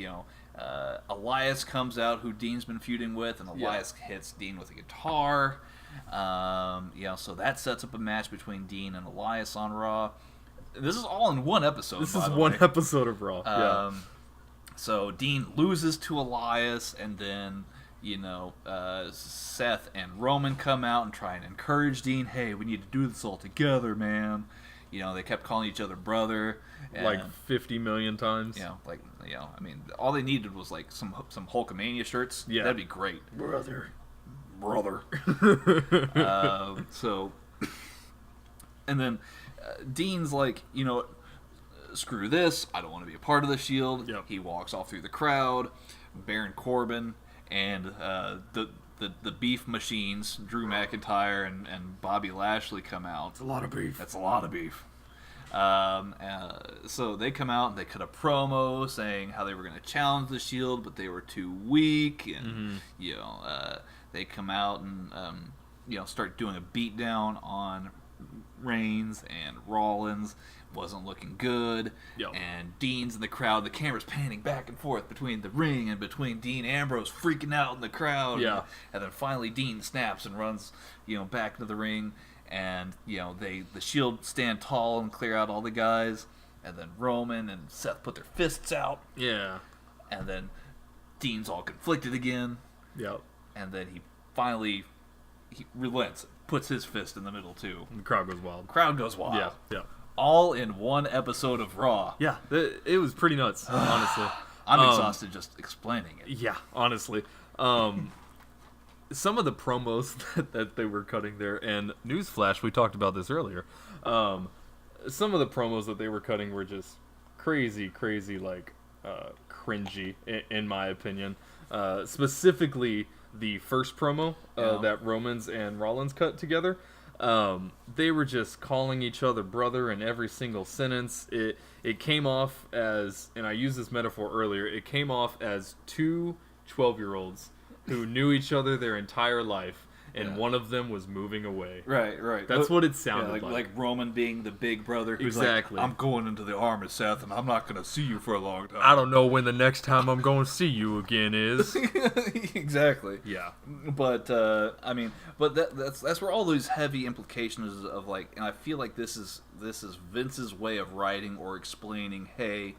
Elias comes out, who Dean's been feuding with, and Elias hits Dean with a guitar. So that sets up a match between Dean and Elias on Raw. This is all in one episode. This is one episode of Raw. So Dean loses to Elias, and then Seth and Roman come out and try and encourage Dean. Hey, we need to do this all together, man. They kept calling each other brother, and, like 50 million times. I mean, all they needed was like some Hulkamania shirts. Yeah, that'd be great, brother. So, and then Dean's like, screw this. I don't want to be a part of the Shield. Yep. He walks off through the crowd. Baron Corbin and the beef machines, Drew McIntyre and Bobby Lashley, come out. It's a lot of beef. That's a lot of beef. so they come out and they cut a promo saying how they were going to challenge the Shield, but they were too weak, and they come out and start doing a beatdown on Reigns and Rollins. Wasn't looking good. Yep. And Dean's in the crowd. The camera's panning back and forth between the ring and between Dean Ambrose freaking out in the crowd. Yeah. And then finally Dean snaps and runs, back into the ring. And, the Shield stand tall and clear out all the guys. And then Roman and Seth put their fists out. Yeah. And then Dean's all conflicted again. Yep. And then he finally relents, puts his fist in the middle too. And the crowd goes wild. Crowd goes wild. Yeah. Yeah. All in one episode of Raw. Yeah. It was pretty nuts, honestly. I'm exhausted just explaining it. Yeah, honestly. Some of the promos that they were cutting there, and newsflash, we talked about this earlier. Some of the promos that they were cutting were just crazy, cringy, in my opinion. Specifically, the first promo that Romans and Rollins cut together. They were just calling each other brother in every single sentence. It came off as, and I used this metaphor earlier, it came off as two 12-year-olds who knew each other their entire life, and one of them was moving away. Right. That's what it sounded like Roman being the big brother who's exactly. like, I'm going into the army, Seth, and I'm not going to see you for a long time. I don't know when the next time I'm going to see you again is. Exactly. Yeah. But, that's where all those heavy implications of, and I feel like this is Vince's way of writing or explaining, hey,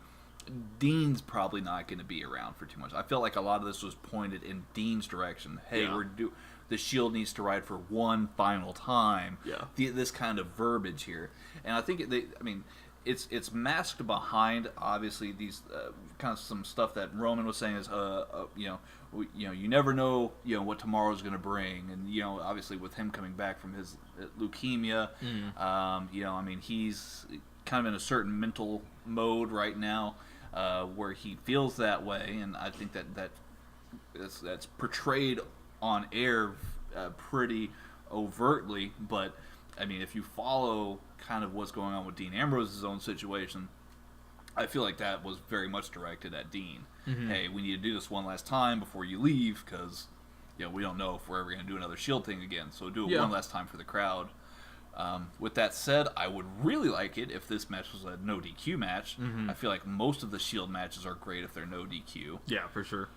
Dean's probably not going to be around for too much. I feel like a lot of this was pointed in Dean's direction. Hey, the Shield needs to ride for one final time. Yeah. This kind of verbiage here, and I think it's masked behind obviously these kind of some stuff that Roman was saying is you never know what tomorrow's going to bring, and obviously with him coming back from his leukemia, he's kind of in a certain mental mode right now where he feels that way, and I think that's portrayed on air pretty overtly, but if you follow kind of what's going on with Dean Ambrose's own situation, I feel like that was very much directed at Dean. Mm-hmm. Hey, we need to do this one last time before you leave, because we don't know if we're ever going to do another Shield thing again, so do it one last time for the crowd. With that said, I would really like it if this match was a no DQ match. Mm-hmm. I feel like most of the Shield matches are great if they're no DQ. Yeah, for sure.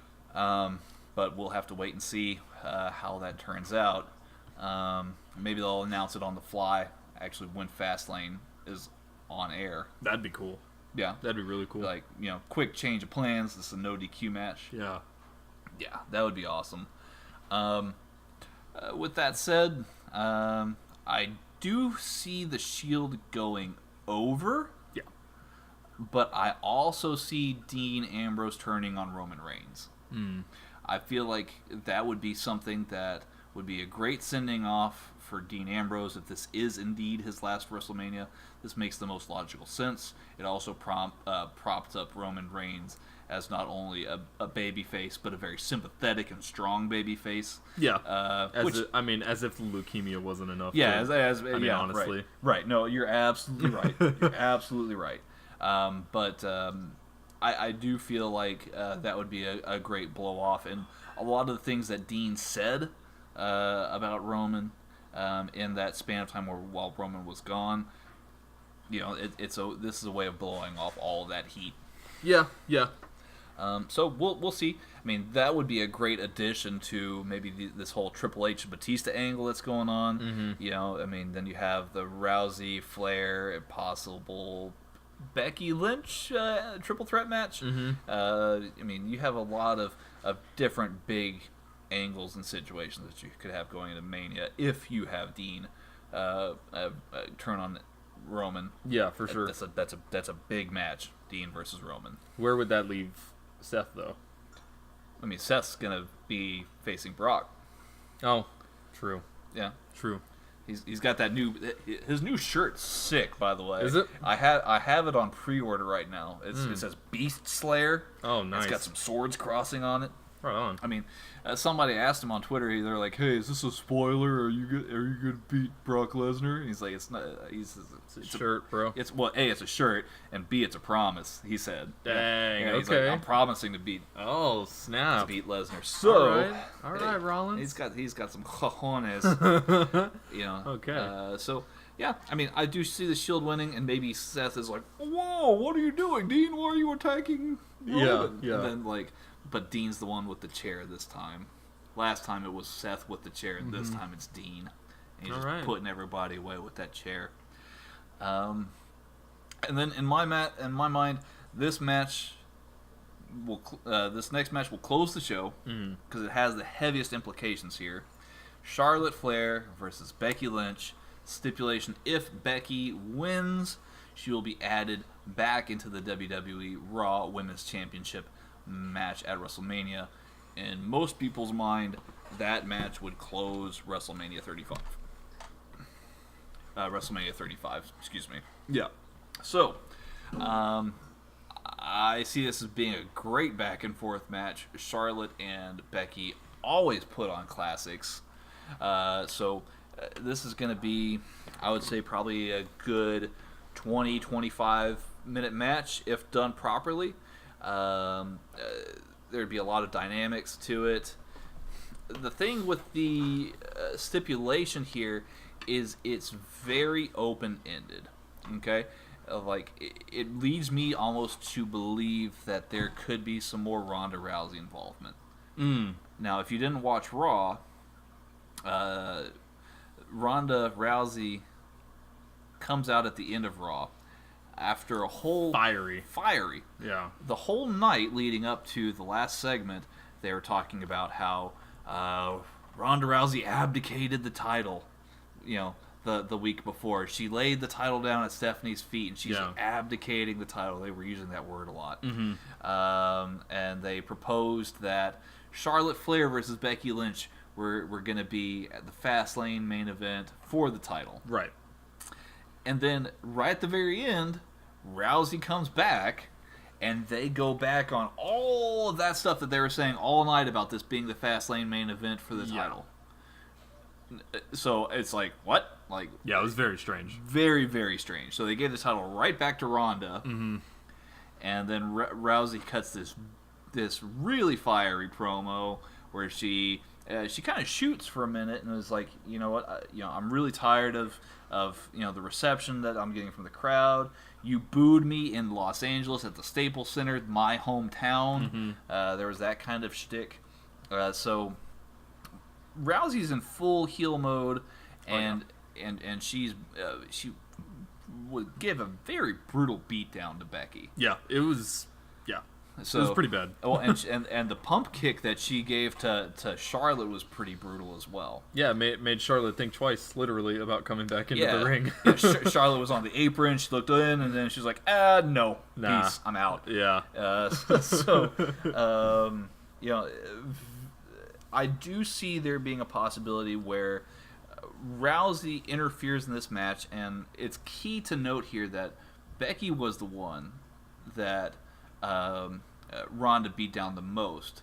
But we'll have to wait and see how that turns out. Maybe they'll announce it on the fly, actually, when Fastlane is on air. That'd be cool. Yeah. That'd be really cool. Quick change of plans. This is a no DQ match. Yeah. Yeah, that would be awesome. With that said, I do see the Shield going over. Yeah. But I also see Dean Ambrose turning on Roman Reigns. I feel like that would be something that would be a great sending off for Dean Ambrose if this is indeed his last WrestleMania. This makes the most logical sense. It also propped up Roman Reigns as not only a babyface, but a very sympathetic and strong babyface. Yeah. As if leukemia wasn't enough. Yeah, honestly. Right. No, you're absolutely right. You're absolutely right. I do feel like that would be a great blow-off. And a lot of the things that Dean said about Roman in that span of time while Roman was gone, this is a way of blowing off all of that heat. Yeah. So we'll see. That would be a great addition to maybe this whole Triple H Batista angle that's going on. Mm-hmm. Then you have the Rousey, Flair, and possible Becky Lynch triple threat match. Mm-hmm. You have a lot of different big angles and situations that you could have going into Mania if you have Dean turn on Roman. Yeah, for sure. That's a big match, Dean versus Roman. Where would that leave Seth, though? Seth's gonna be facing Brock. Oh, true. Yeah, true. He's got his new shirt's sick, by the way. Is it? I have it on pre-order right now. It says Beast Slayer. Oh, nice. It's got some swords crossing on it. Right on. I mean, somebody asked him on Twitter. They're like, "Hey, is this a spoiler? Are you gonna beat Brock Lesnar?" And he's like, "It's not. It's a shirt, bro. It's A, it's a shirt, and B, it's a promise." He said. Dang. Yeah, he's okay. like, I'm promising to beat. Oh snap! To beat Lesnar. So, all right, Rollins. He's got some cojones. Okay. So. Yeah, I mean, I do see the Shield winning, and maybe Seth is like, "Whoa, what are you doing, Dean? Why are you attacking Roman?" Yeah. And then but Dean's the one with the chair this time. Last time it was Seth with the chair, and this time it's Dean. And he's just putting everybody away with that chair. And then in my mind, this next match will close the show because it has the heaviest implications here. Charlotte Flair versus Becky Lynch. Stipulation: if Becky wins, she will be added back into the WWE Raw Women's Championship match at WrestleMania. In most people's mind, that match would close WrestleMania 35. WrestleMania 35, excuse me. Yeah. So, I see this as being a great back and forth match. Charlotte and Becky always put on classics. This is going to be, I would say, probably a good 20-25 minute match if done properly. There'd be a lot of dynamics to it. The thing with the stipulation here is it's very open-ended. Okay? It leads me almost to believe that there could be some more Ronda Rousey involvement. Now, if you didn't watch Raw, Ronda Rousey comes out at the end of Raw after a whole... Fiery. Yeah. The whole night leading up to the last segment, they were talking about how Ronda Rousey abdicated the title, the week before. She laid the title down at Stephanie's feet, and she's abdicating the title. They were using that word a lot. And they proposed that Charlotte Flair versus Becky Lynch were going to be at the Fastlane main event for the title. Right. And then, right at the very end, Rousey comes back, and they go back on all of that stuff that they were saying all night about this being the Fastlane main event for the title. So, it's like, what? Yeah, it was very strange. Very, very strange. So, they gave the title right back to Ronda, and then Rousey cuts this really fiery promo where she kind of shoots for a minute and was like, you know what, I'm really tired of the reception that I'm getting from the crowd. You booed me in Los Angeles at the Staples Center, my hometown. There was that kind of shtick. So Rousey's in full heel mode, and she would give a very brutal beatdown to Becky. Yeah, it was. Yeah. So, it was pretty bad. and the pump kick that she gave to Charlotte was pretty brutal as well. Yeah, made Charlotte think twice, literally, about coming back into the ring. Charlotte was on the apron. She looked in, and then she's like, no, peace, I'm out. Yeah. I do see there being a possibility where Rousey interferes in this match, and it's key to note here that Becky was the one that Ronda beat down the most,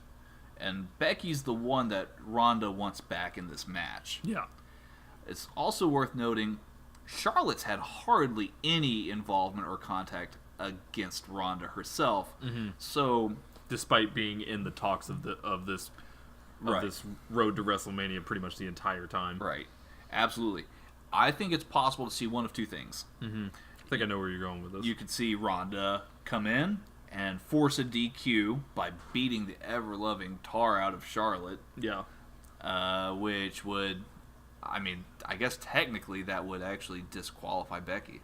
and Becky's the one that Ronda wants back in this match. Yeah. It's also worth noting Charlotte's had hardly any involvement or contact against Ronda herself. So, despite being in the talks of this road to WrestleMania pretty much the entire time. Right. Absolutely. I think it's possible to see one of two things. I think I know where you're going with this. You could see Ronda come in and force a DQ by beating the ever-loving tar out of Charlotte. Yeah. Which would, I guess technically that would actually disqualify Becky.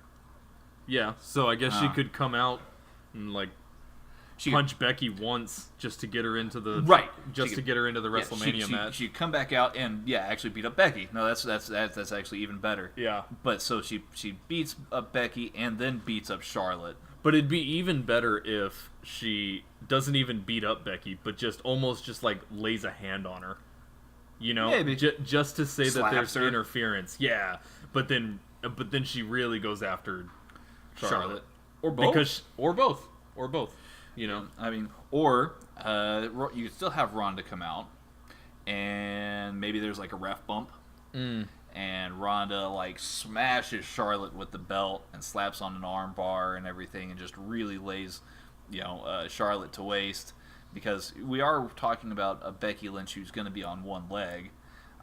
Yeah, so I guess she could come out and punch Becky once just to get her into the to get her into the WrestleMania match. She'd come back out and actually beat up Becky. No, that's actually even better. Yeah. But so she beats up Becky and then beats up Charlotte. But it'd be even better if she doesn't even beat up Becky, but almost lays a hand on her. Maybe. Just to say that there's her. interference. Yeah. But then she really goes after Charlotte. Or both. Or both. you know. I mean, or you could still have Ronda come out, and maybe there's like a ref bump, and Ronda like smashes Charlotte with the belt and slaps on an arm bar and everything, and just really lays, Charlotte to waste. Because we are talking about a Becky Lynch who's going to be on one leg.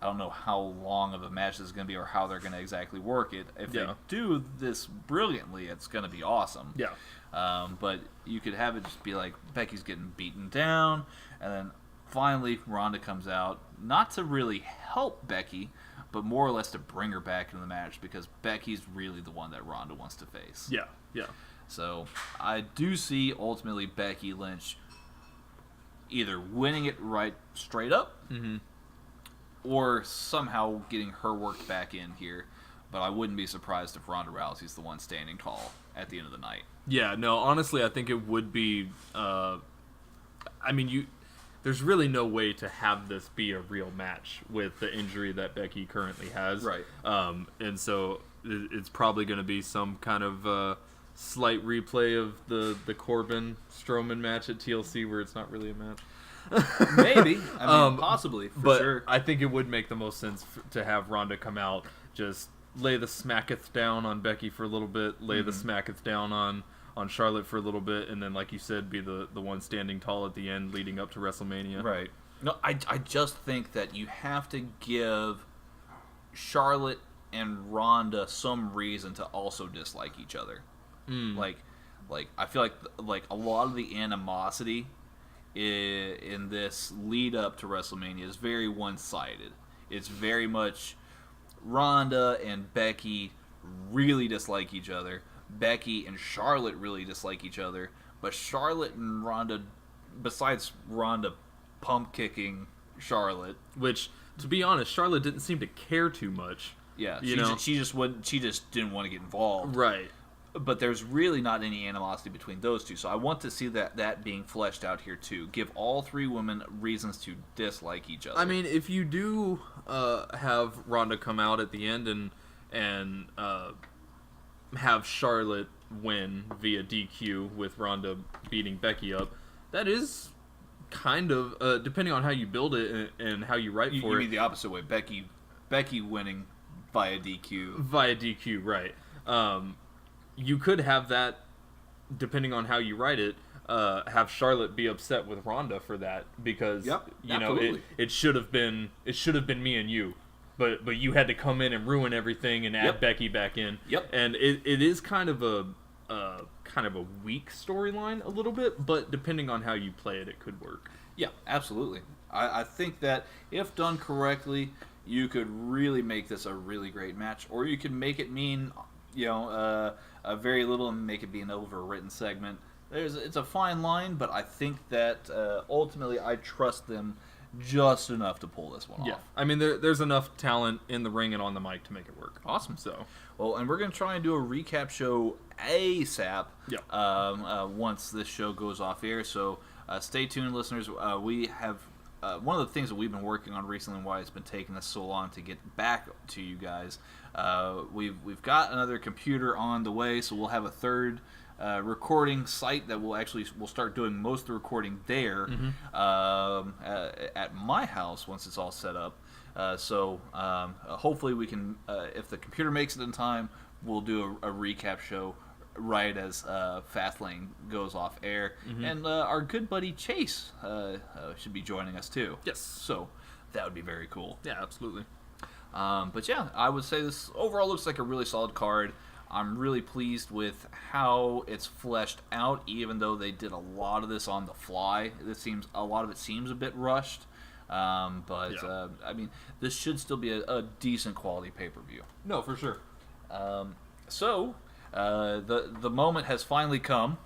I don't know how long of a match this is going to be or how they're going to exactly work it. If they do this brilliantly, it's going to be awesome. Yeah. But you could have it just be like Becky's getting beaten down, and then finally Ronda comes out, not to really help Becky, but more or less to bring her back into the match, because Becky's really the one that Ronda wants to face. Yeah, yeah. So I do see ultimately Becky Lynch either winning it right straight up, or somehow getting her work back in here. But I wouldn't be surprised if Ronda Rousey's the one standing tall at the end of the night. Yeah, no, honestly, I think it would be... there's really no way to have this be a real match with the injury that Becky currently has. Right. And so it's probably going to be some kind of slight replay of the Corbin-Strowman match at TLC where it's not really a match. Maybe. Possibly, for sure. I think it would make the most sense to have Ronda come out, just lay the smacketh down on Becky for a little bit, lay the smacketh down on Charlotte for a little bit, and then, like you said, be the one standing tall at the end leading up to WrestleMania. Right. No, I just think that you have to give Charlotte and Ronda some reason to also dislike each other. Like I feel like a lot of the animosity in this lead up to WrestleMania is very one-sided. It's very much Ronda and Becky really dislike each other. Becky and Charlotte really dislike each other. But Charlotte and Ronda, besides Ronda pump kicking Charlotte, which, to be honest, Charlotte didn't seem to care too much. Yeah, she just didn't want to get involved. Right. But there's really not any animosity between those two, so I want to see that being fleshed out here too. Give all three women reasons to dislike each other. I mean, if you do have Ronda come out at the end and have Charlotte win via DQ with Ronda beating Becky up, that is kind of depending on how you build it and how you write for it. You mean the opposite way? Becky winning via DQ. Via DQ, right? You could have that, depending on how you write it, have Charlotte be upset with Ronda for that because it should have been me and you, but you had to come in and ruin everything and add Becky back in. Yep. And it is kind of a weak storyline a little bit, but depending on how you play it, it could work. Yeah, absolutely. I think that if done correctly, you could really make this a really great match, or you could make it mean a very little and make it be an overwritten segment. It's a fine line, but I think that ultimately I trust them just enough to pull this one off. Yeah, I mean there's enough talent in the ring and on the mic to make it work. Awesome. So, well, and we're gonna try and do a recap show ASAP. Yeah. Once this show goes off air, so stay tuned, listeners. We have. One of the things that we've been working on recently and why it's been taking us so long to get back to you guys, we've got another computer on the way, so we'll have a third recording site that we'll start doing most of the recording there at my house once it's all set up. So hopefully we can, if the computer makes it in time, we'll do a recap show right as Fastlane goes off air. And our good buddy Chase should be joining us too. Yes. So that would be very cool. Yeah, absolutely. But yeah, I would say this overall looks like a really solid card. I'm really pleased with how it's fleshed out, even though they did a lot of this on the fly. A lot of it seems a bit rushed. I mean, this should still be a decent quality pay-per-view. No, for sure. The moment has finally come.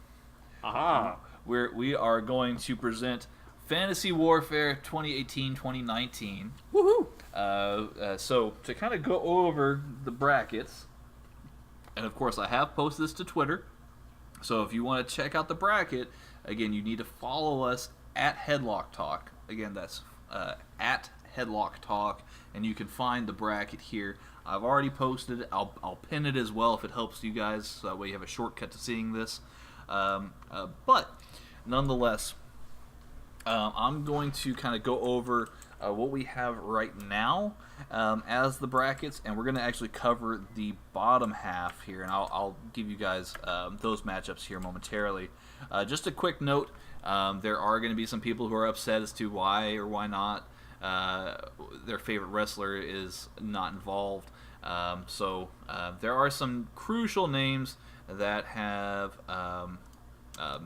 Aha! We are going to present Fantasy Warfare 2018-2019. Woohoo! So to kind of go over the brackets, and of course I have posted this to Twitter. So if you want to check out the bracket, again, you need to follow us at Headlock Talk. Again, that's at Headlock Talk, and you can find the bracket here. I've already posted it. I'll pin it as well if it helps you guys, so that way you have a shortcut to seeing this. But nonetheless, I'm going to kind of go over what we have right now as the brackets, and we're going to actually cover the bottom half here, and I'll give you guys those matchups here momentarily. Just a quick note, there are going to be some people who are upset as to why or why not their favorite wrestler is not involved. So there are some crucial names that have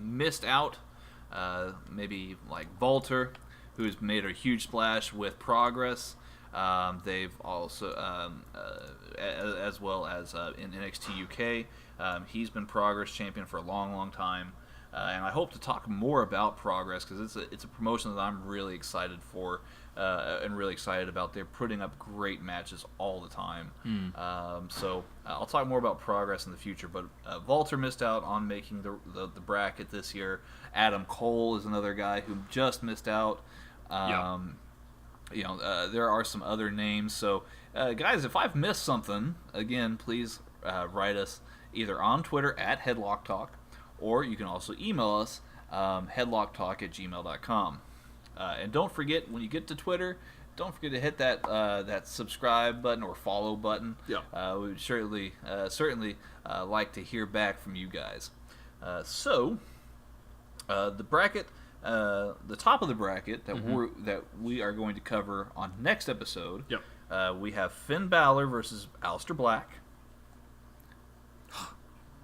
missed out. Maybe like Walter, who's made a huge splash with Progress. They've also, as well as in NXT UK, he's been Progress champion for a long, long time. And I hope to talk more about Progress because it's a promotion that I'm really excited for and really excited about. They're putting up great matches all the time. So I'll talk more about Progress in the future. But Walter missed out on making the bracket this year. Adam Cole is another guy who just missed out. You know, there are some other names. So guys, if I've missed something, again, please write us either on Twitter at Headlock Talk, or you can also email us, headlocktalk@gmail.com. And don't forget, when you get to Twitter, don't forget to hit that subscribe button or follow button. We would certainly like to hear back from you guys. So the bracket, the top of the bracket that we are going to cover on next episode. We have Finn Balor versus Aleister Black.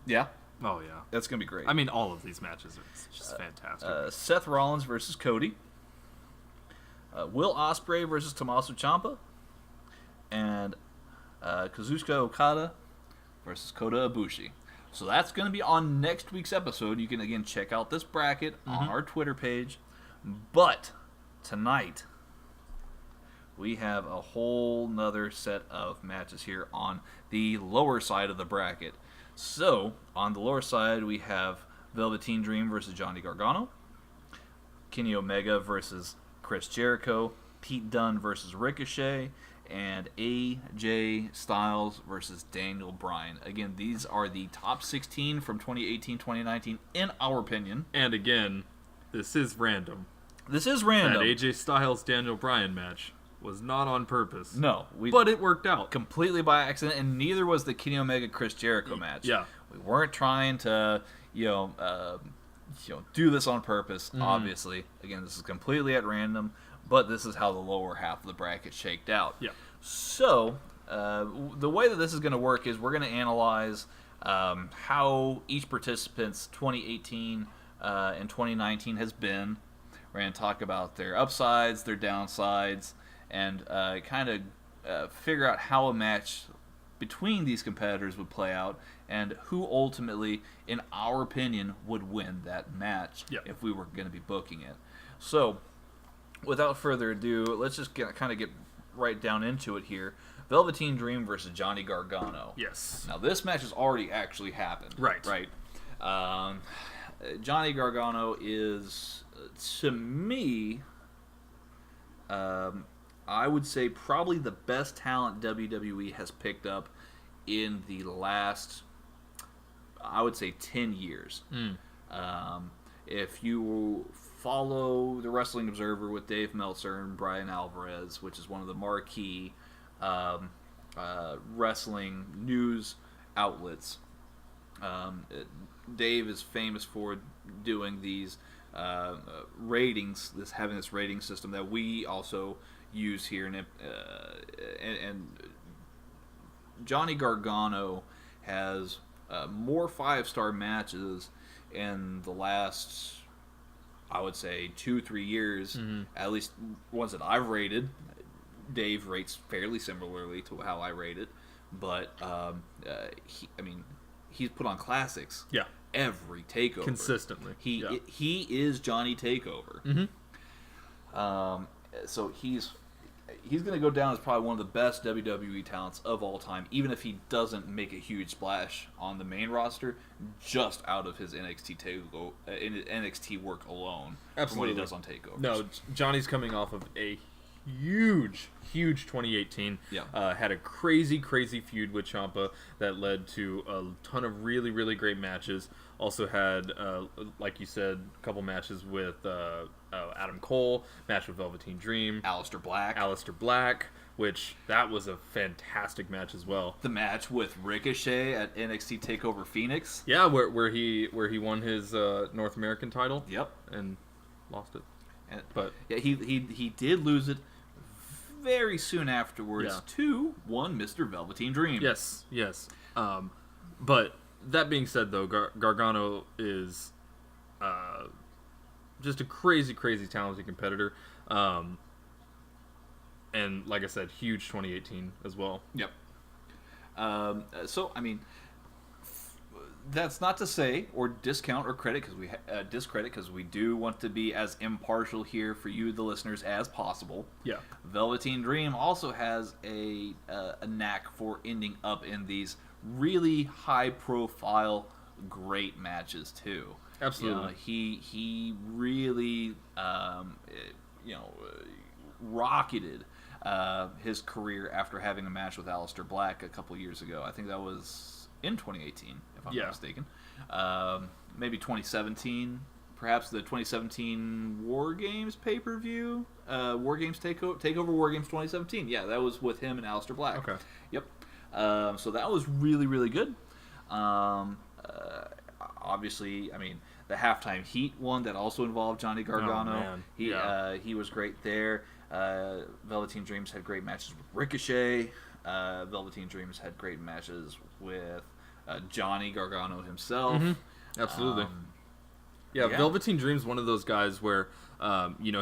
Yeah. Oh, yeah. That's going to be great. I mean, all of these matches are just fantastic. Seth Rollins versus Cody. Will Ospreay versus Tommaso Ciampa. And Kazuchika Okada versus Kota Ibushi. So that's going to be on next week's episode. You can, again, check out this bracket on our Twitter page. But tonight, we have a whole nother set of matches here on the lower side of the bracket. So, on the lower side, we have Velveteen Dream versus Johnny Gargano, Kenny Omega versus Chris Jericho, Pete Dunne versus Ricochet, and AJ Styles versus Daniel Bryan. Again, these are the top 16 from 2018-2019, in our opinion. And again, this is random. This is random. That AJ Styles-Daniel Bryan match was not on purpose. No. But it worked out. Completely by accident, and neither was the Kenny Omega-Chris Jericho match. Yeah. We weren't trying to, do this on purpose, obviously. Again, this is completely at random, but this is how the lower half of the bracket shaked out. Yeah. So, the way that this is going to work is we're going to analyze how each participant's 2018 and 2019 has been. We're going to talk about their upsides, their downsides, and kind of figure out how a match between these competitors would play out and who ultimately, in our opinion, would win that match if we were going to be booking it. So, without further ado, let's just kind of get right down into it here. Velveteen Dream versus Johnny Gargano. Yes. Now, this match has already actually happened. Right. Johnny Gargano is, to me, I would say probably the best talent WWE has picked up in the last, I would say, 10 years. If you follow the Wrestling Observer with Dave Meltzer and Brian Alvarez, which is one of the marquee wrestling news outlets, Dave is famous for doing these ratings, having this rating system that we also use here, and Johnny Gargano has more 5-star matches in the last, I would say, 2-3 years, at least ones that I've rated. Dave rates fairly similarly to how I rate it, but he's put on classics. Yeah. Every takeover Consistently. He is Johnny Takeover. So he's going to go down as probably one of the best WWE talents of all time, even if he doesn't make a huge splash on the main roster, just out of his NXT work alone. Absolutely. From what he does on takeovers. No, Johnny's coming off of a huge 2018. Had a crazy feud with Ciampa that led to a ton of really great matches. Also had, like you said, a couple matches with Adam Cole, match with Velveteen Dream, Aleister Black, which that was a fantastic match as well. the match with Ricochet at NXT TakeOver Phoenix. Yeah, where he won his North American title. Yep, and lost it. but yeah, he did lose it very soon afterwards to one Mr. Velveteen Dream. Yes. But that being said, though, Gargano is just a crazy talented competitor. And like I said, huge 2018 as well. Yep. So I mean, that's not to say or discount or credit because we discredit because we do want to be as impartial here for you, the listeners, as possible. Yeah. Velveteen Dream also has a knack for ending up in these really high-profile, great matches too. Absolutely. He really rocketed his career after having a match with Aleister Black a couple years ago. I think that was in 2018, if I'm not mistaken. Maybe 2017, perhaps the 2017 War Games pay-per-view, War Games Takeover War Games 2017. Yeah, that was with him and Aleister Black. Okay. Yep. So that was really good. Obviously, I mean, the halftime heat one that also involved Johnny Gargano. He was great there. Velveteen Dreams had great matches with Ricochet. Velveteen Dreams had great matches with Johnny Gargano himself. Mm-hmm. Absolutely. Velveteen Dream's one of those guys where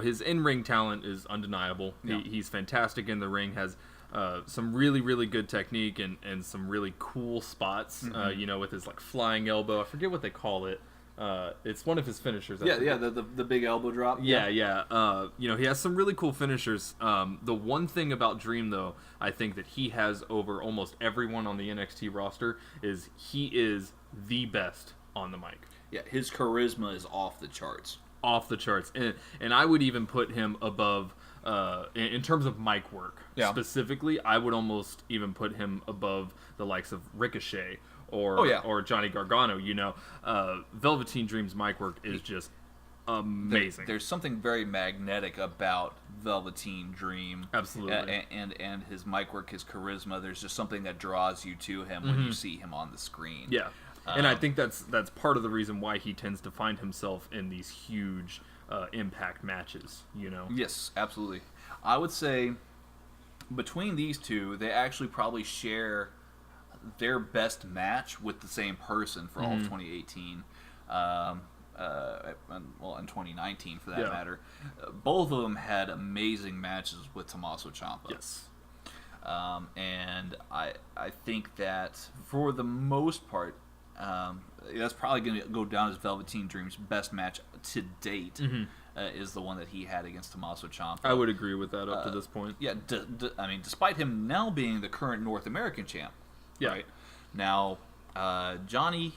his in-ring talent is undeniable. Yeah. He's fantastic in the ring, has some really good technique and some really cool spots. Mm-hmm. With his like flying elbow. I forget what they call it. It's one of his finishers. The big elbow drop. He has some really cool finishers. The one thing about Dream, though, I think that he has over almost everyone on the NXT roster is he is the best on the mic. Yeah, his charisma is off the charts. And I would even put him above, in terms of mic work specifically, I would almost even put him above the likes of Ricochet or Johnny Gargano. Velveteen Dream's mic work is just amazing. There's something very magnetic about Velveteen Dream. Absolutely. And his mic work, his charisma, there's just something that draws you to him when you see him on the screen. Yeah. And I think that's part of the reason why he tends to find himself in these huge impact matches, Yes, absolutely. I would say between these two, they actually probably share their best match with the same person for all of 2018. In 2019 for that matter. Both of them had amazing matches with Tommaso Ciampa. Yes. And I think that for the most part, that's probably going to go down as Velveteen Dream's best match to date. Is the one that he had against Tommaso Ciampa. I would agree with that up to this point. Yeah, I mean, despite him now being the current North American champ. Yeah. Right? Now, Johnny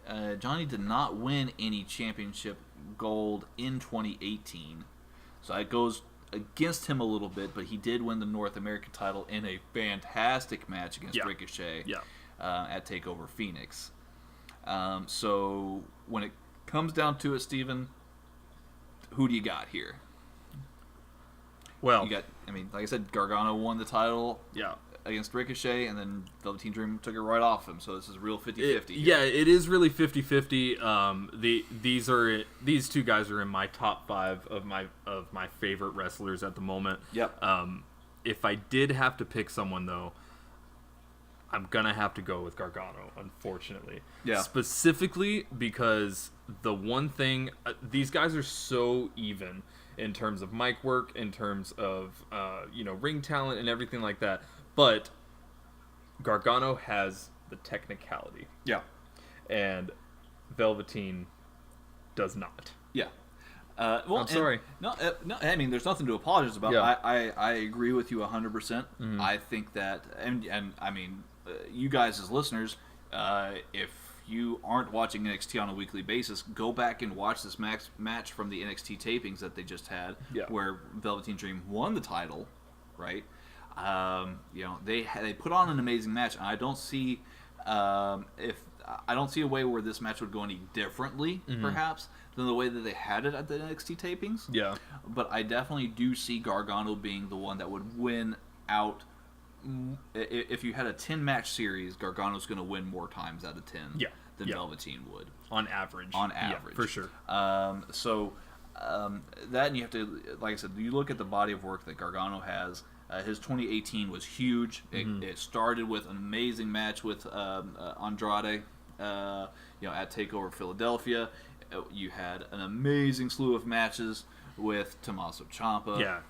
did not win any championship gold in 2018, so it goes against him a little bit. But he did win the North American title in a fantastic match against Ricochet at TakeOver Phoenix. So when it comes down to it, Steven, who do you got here? Well, you got, I mean, like I said, Gargano won the title against Ricochet, and then Velveteen Dream took it right off him. So this is real 50-50. Yeah, it is really 50-50. These two guys are in my top 5 of my favorite wrestlers at the moment. Yep. If I did have to pick someone, though, I'm gonna have to go with Gargano, unfortunately. Yeah. Specifically because the one thing, these guys are so even in terms of mic work, in terms of ring talent and everything like that. But Gargano has the technicality. Yeah. And Velveteen does not. Yeah. I'm sorry. No, I mean, there's nothing to apologize about. Yeah. I agree with you 100%. I think that, and I mean, you guys as listeners, if you aren't watching NXT on a weekly basis, go back and watch this match from the NXT tapings that they just had, where Velveteen Dream won the title, right? They put on an amazing match, and I don't see I don't see a way where this match would go any differently, perhaps, than the way that they had it at the NXT tapings. Yeah. But I definitely do see Gargano being the one that would win out. If you had a 10-match series, Gargano's going to win more times out of 10 than Velveteen would. On average. Yeah, for sure. That, and you have to, like I said, you look at the body of work that Gargano has. His 2018 was huge. It started with an amazing match with Andrade, at TakeOver Philadelphia. You had an amazing slew of matches with Tommaso Ciampa.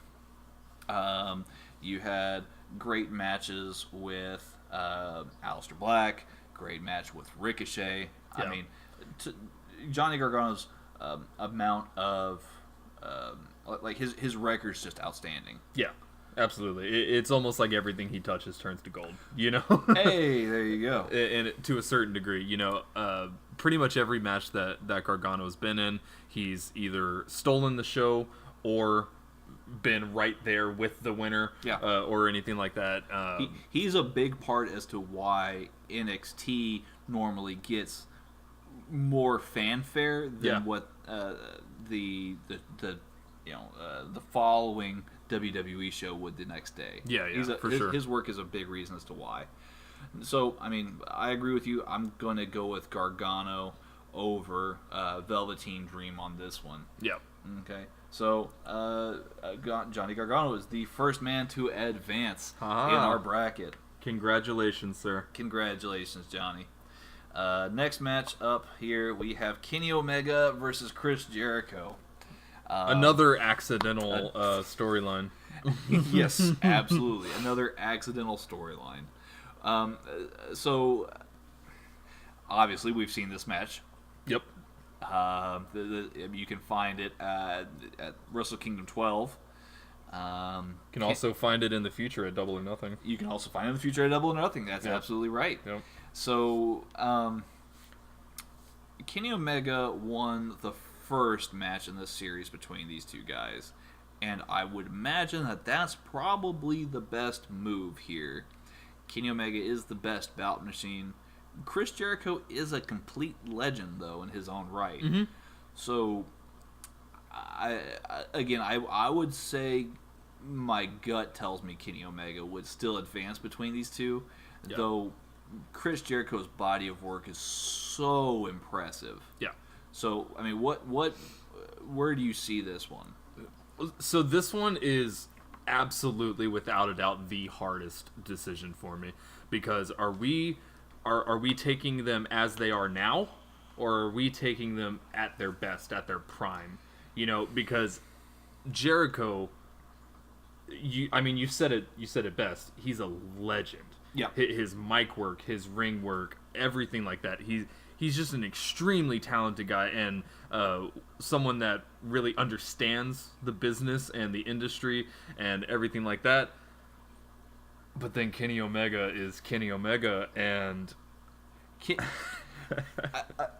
Yeah. You had great matches with Aleister Black. Great match with Ricochet. Yeah. I mean, Johnny Gargano's amount of his record's just outstanding. Yeah. Absolutely. It's almost like everything he touches turns to gold, Hey, there you go. And to a certain degree, pretty much every match that Gargano's been in, he's either stolen the show or been right there with the winner, or anything like that. He's a big part as to why NXT normally gets more fanfare than what the following WWE show would the next day. For sure. His work is a big reason as to why. So, I mean, I agree with you. I'm going to go with Gargano over Velveteen Dream on this one. Yep. Okay. So, Johnny Gargano is the first man to advance in our bracket. Congratulations, sir. Congratulations, Johnny. Next match up here, we have Kenny Omega versus Chris Jericho. Another accidental storyline. Yes, absolutely. Another accidental storyline. So, obviously, we've seen this match. Yep. You can find it at Wrestle Kingdom 12. Can also find it in the future at Double or Nothing. You can also find it in the future at Double or Nothing. That's absolutely right. Yep. So, Kenny Omega won the first match in this series between these two guys, and I would imagine that that's probably the best move here. Kenny Omega is the best bout machine. Chris Jericho is a complete legend, though, in his own right. So, I would say my gut tells me Kenny Omega would still advance between these two, though Chris Jericho's body of work is so impressive. Yeah. So, I mean, where do you see this one? So this one is absolutely, without a doubt, the hardest decision for me, because are we taking them as they are now, or are we taking them at their best, at their prime? Because Jericho, you said it best. He's a legend. Yeah. His mic work, his ring work, everything like that. He's just an extremely talented guy, and someone that really understands the business and the industry and everything like that. But then Kenny Omega is Kenny Omega, and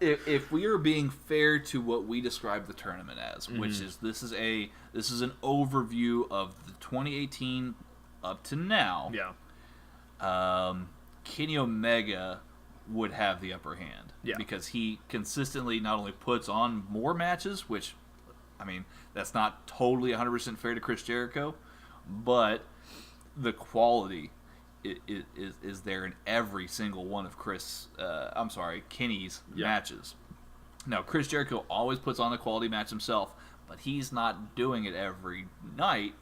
if we are being fair to what we describe the tournament as, which is this is an overview of the 2018 up to now. Yeah. Kenny Omega would have the upper hand. Yeah. Because he consistently not only puts on more matches, which, I mean, that's not totally 100% fair to Chris Jericho, but the quality is there in every single one of Kenny's matches. Now, Chris Jericho always puts on a quality match himself, but he's not doing it every night,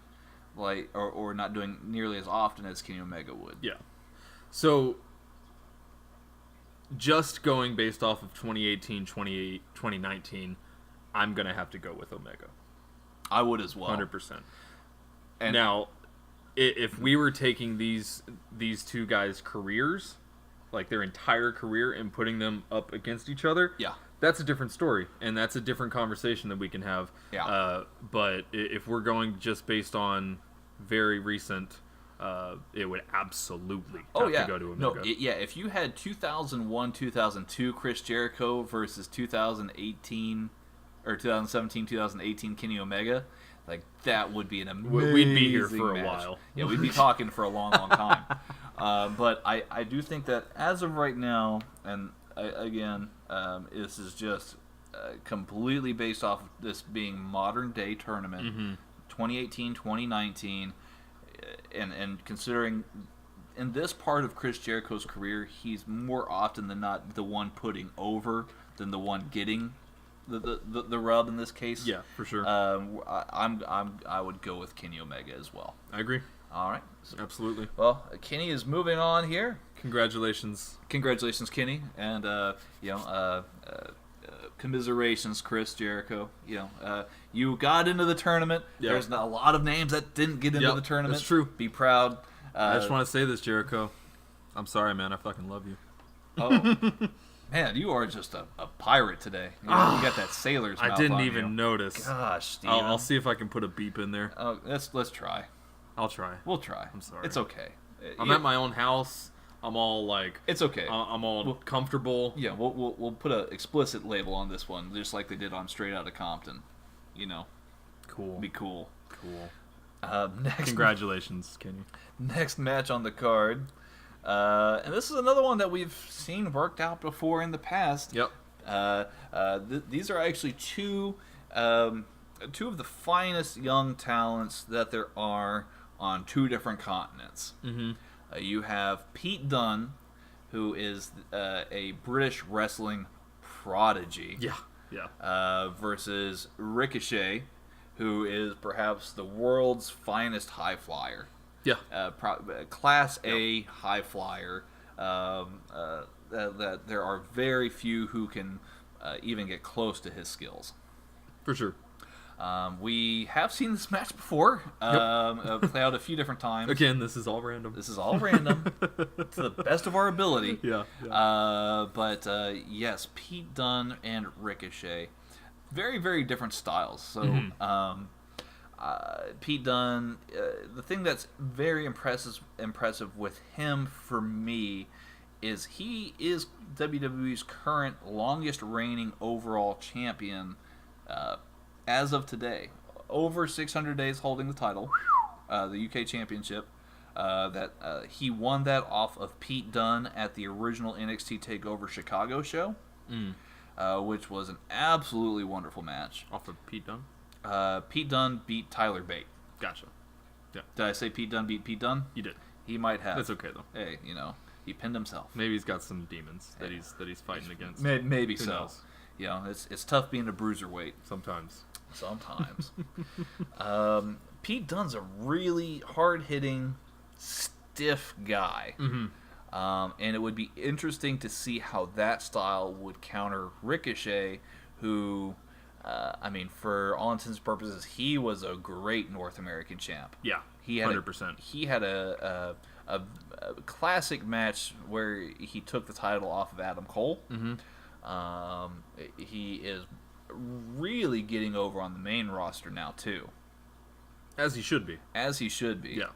or not doing nearly as often as Kenny Omega would. Yeah. So, just going based off of 2018, 2019, I'm going to have to go with Omega. I would as well. 100%. And now, if we were taking these two guys' careers, like their entire career, and putting them up against each other, that's a different story, and that's a different conversation that we can have. Yeah. But if we're going just based on very recent, it would absolutely have to go to Omega. No, if you had 2001, 2002 Chris Jericho versus 2018 or 2017, 2018 Kenny Omega, like that would be an amazing We'd be here for match. a while. Yeah, we'd be talking for a long, long time. But I do think that as of right now, and again, this is just completely based off of this being modern day tournament, 2018, 2019, and considering in this part of Chris Jericho's career, he's more often than not the one putting over than the one getting the rub in this case. Yeah, for sure. I would go with Kenny Omega as well. I agree. All right. So, absolutely. Well, Kenny is moving on here. Congratulations, Kenny, and commiserations, Chris Jericho. You got into the tournament. Yeah. There's a lot of names that didn't get into the tournament. That's true. Be proud. I just want to say this, Jericho. I'm sorry, man. I fucking love you. Oh, man, you are just a pirate today. You got that sailor's mouth I didn't on even notice. Gosh, Steven. I'll see if I can put a beep in there. Let's try. I'll try. We'll try. I'm sorry. It's okay. I'm at my own house. I'm all like. It's okay. I'm all comfortable. Yeah, we'll put an explicit label on this one, just like they did on Straight Outta Compton. Cool. Be cool. Cool. Next, Congratulations, Kenny. Next match on the card, and this is another one that we've seen worked out before in the past. Yep. These are actually two of the finest young talents that there are on two different continents. Mm-hmm. You have Pete Dunne, who is a British wrestling prodigy. Yeah. Versus Ricochet, who is perhaps the world's finest high flyer. Yeah. Class A high flyer. That there are very few who can even get close to his skills. For sure. We have seen this match before. Play out a few different times. Again, this is all random. To the best of our ability. Yeah. But yes, Pete Dunne and Ricochet, very, very different styles. So Pete Dunne, the thing that's very impressive with him for me is he is WWE's current longest reigning overall champion as of today. Over 600 days holding the title, the UK Championship. He won that off of Pete Dunne at the original NXT TakeOver Chicago show, which was an absolutely wonderful match. Off of Pete Dunne? Pete Dunne beat Tyler Bate. Gotcha. Yeah. Did I say Pete Dunne beat Pete Dunne? You did. He might have. That's okay, though. Hey, he pinned himself. Maybe he's got some demons that he's fighting against. Maybe Who so. knows? It's tough being a bruiserweight. Sometimes. Pete Dunne's a really hard-hitting, stiff guy. Mm-hmm. And it would be interesting to see how that style would counter Ricochet, who, for all intents and purposes, he was a great North American champ. Yeah, he had 100%. He had a classic match where he took the title off of Adam Cole. Mm-hmm. He is really getting over on the main roster now, too. As he should be. Yeah.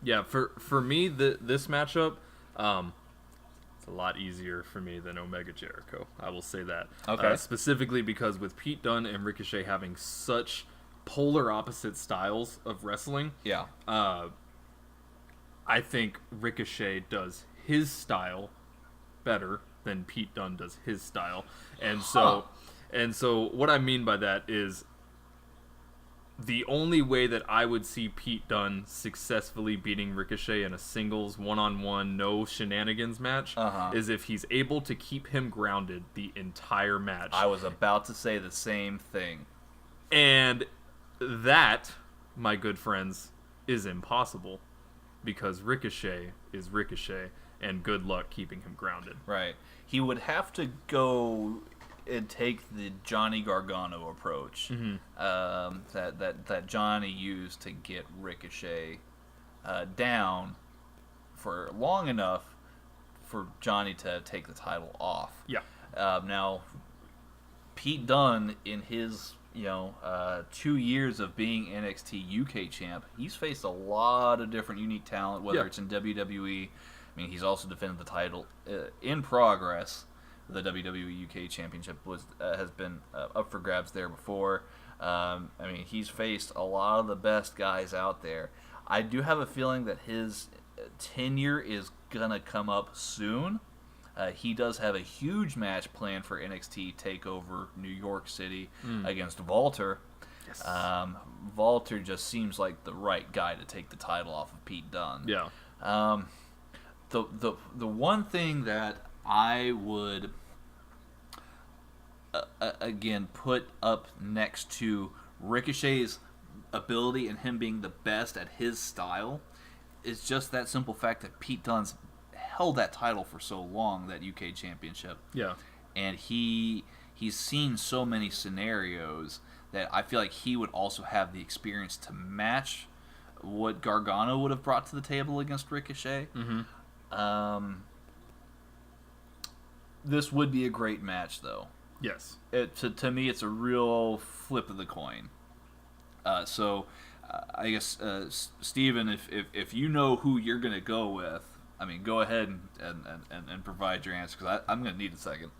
Yeah, for me, this matchup, it's a lot easier for me than Omega Jericho. I will say that. Okay. Specifically because with Pete Dunne and Ricochet having such polar opposite styles of wrestling, Yeah. I think Ricochet does his style better than Pete Dunne does his style. And so what I mean by that is the only way that I would see Pete Dunne successfully beating Ricochet in a singles, one-on-one, no shenanigans match is if he's able to keep him grounded the entire match. I was about to say the same thing. And that, my good friends, is impossible because Ricochet is Ricochet, and good luck keeping him grounded. Right. He would have to go and take the Johnny Gargano approach that Johnny used to get Ricochet down for long enough for Johnny to take the title off. Yeah. Now, Pete Dunne, in his 2 years of being NXT UK champ, he's faced a lot of different unique talent, whether it's in WWE. He's also defended the title in progress. The WWE UK Championship has been up for grabs there before. He's faced a lot of the best guys out there. I do have a feeling that his tenure is gonna come up soon. He does have a huge match planned for NXT TakeOver New York City against Walter. Yes. Walter just seems like the right guy to take the title off of Pete Dunne. Yeah. The one thing that I would again put up next to Ricochet's ability and him being the best at his style is just that simple fact that Pete Dunne's held that title for so long, that UK Championship. Yeah. And he's seen so many scenarios that I feel like he would also have the experience to match what Gargano would have brought to the table against Ricochet. Mm-hmm. This would be a great match, though. Yes. To me, it's a real flip of the coin. I guess, Steven, if you know who you're going to go with, I mean, go ahead and provide your answer, because I'm going to need a second.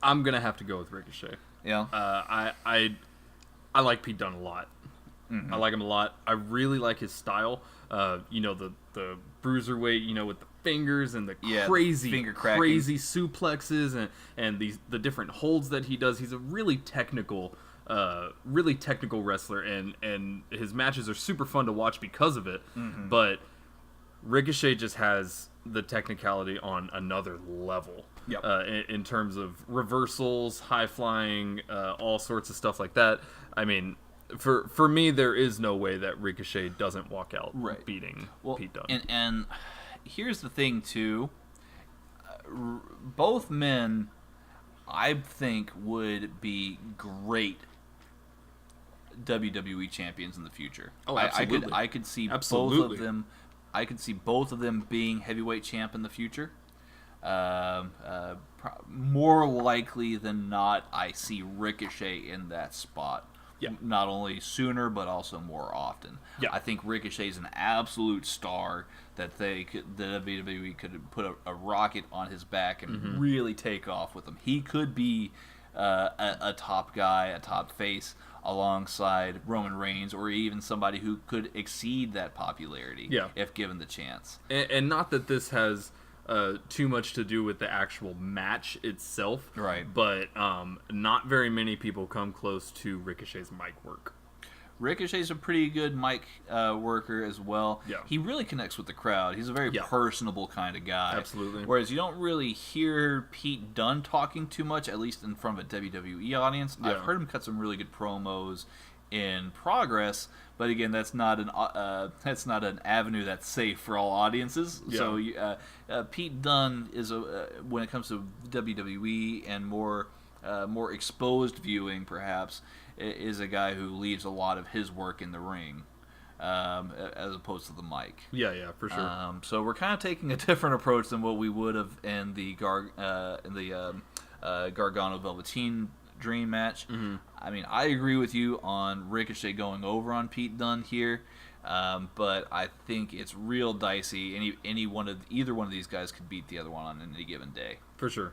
I'm going to have to go with Ricochet. Yeah. I like Pete Dunne a lot. Mm-hmm. I like him a lot. I really like his style. The bruiserweight, with the fingers and the crazy suplexes and the different holds that he does. He's a really technical wrestler, and his matches are super fun to watch because of it. Mm-hmm. But Ricochet just has the technicality on another level. Yep. In terms of reversals, high flying, all sorts of stuff like that. I mean, for me, there is no way that Ricochet doesn't walk out beating Pete Dunne. And here's the thing too. Both men, I think, would be great WWE champions in the future. Oh, absolutely. I could see absolutely. both of them. I could see both of them being heavyweight champ in the future. More likely than not, I see Ricochet in that spot. Yeah. Not only sooner, but also more often. Yeah. I think Ricochet's an absolute star that the WWE could put a rocket on his back and really take off with him. He could be a top guy, a top face, alongside Roman Reigns, or even somebody who could exceed that popularity if given the chance. And not that this has too much to do with the actual match itself, right? But not very many people come close to Ricochet's mic work. Ricochet's a pretty good mic worker as well. Yeah. He really connects with the crowd. He's a very personable kind of guy. Absolutely. Whereas you don't really hear Pete Dunne talking too much, at least in front of a WWE audience. Yeah. I've heard him cut some really good promos in Progress, but again, that's not an avenue that's safe for all audiences. Yeah. So Pete Dunne is when it comes to WWE and more exposed viewing, perhaps, is a guy who leaves a lot of his work in the ring, as opposed to the mic. Yeah, for sure. So we're kind of taking a different approach than what we would have in the Gargano Velveteen Dream match. Mm-hmm. I mean, I agree with you on Ricochet going over on Pete Dunne here, but I think it's real dicey. Either one of these guys could beat the other one on any given day. For sure.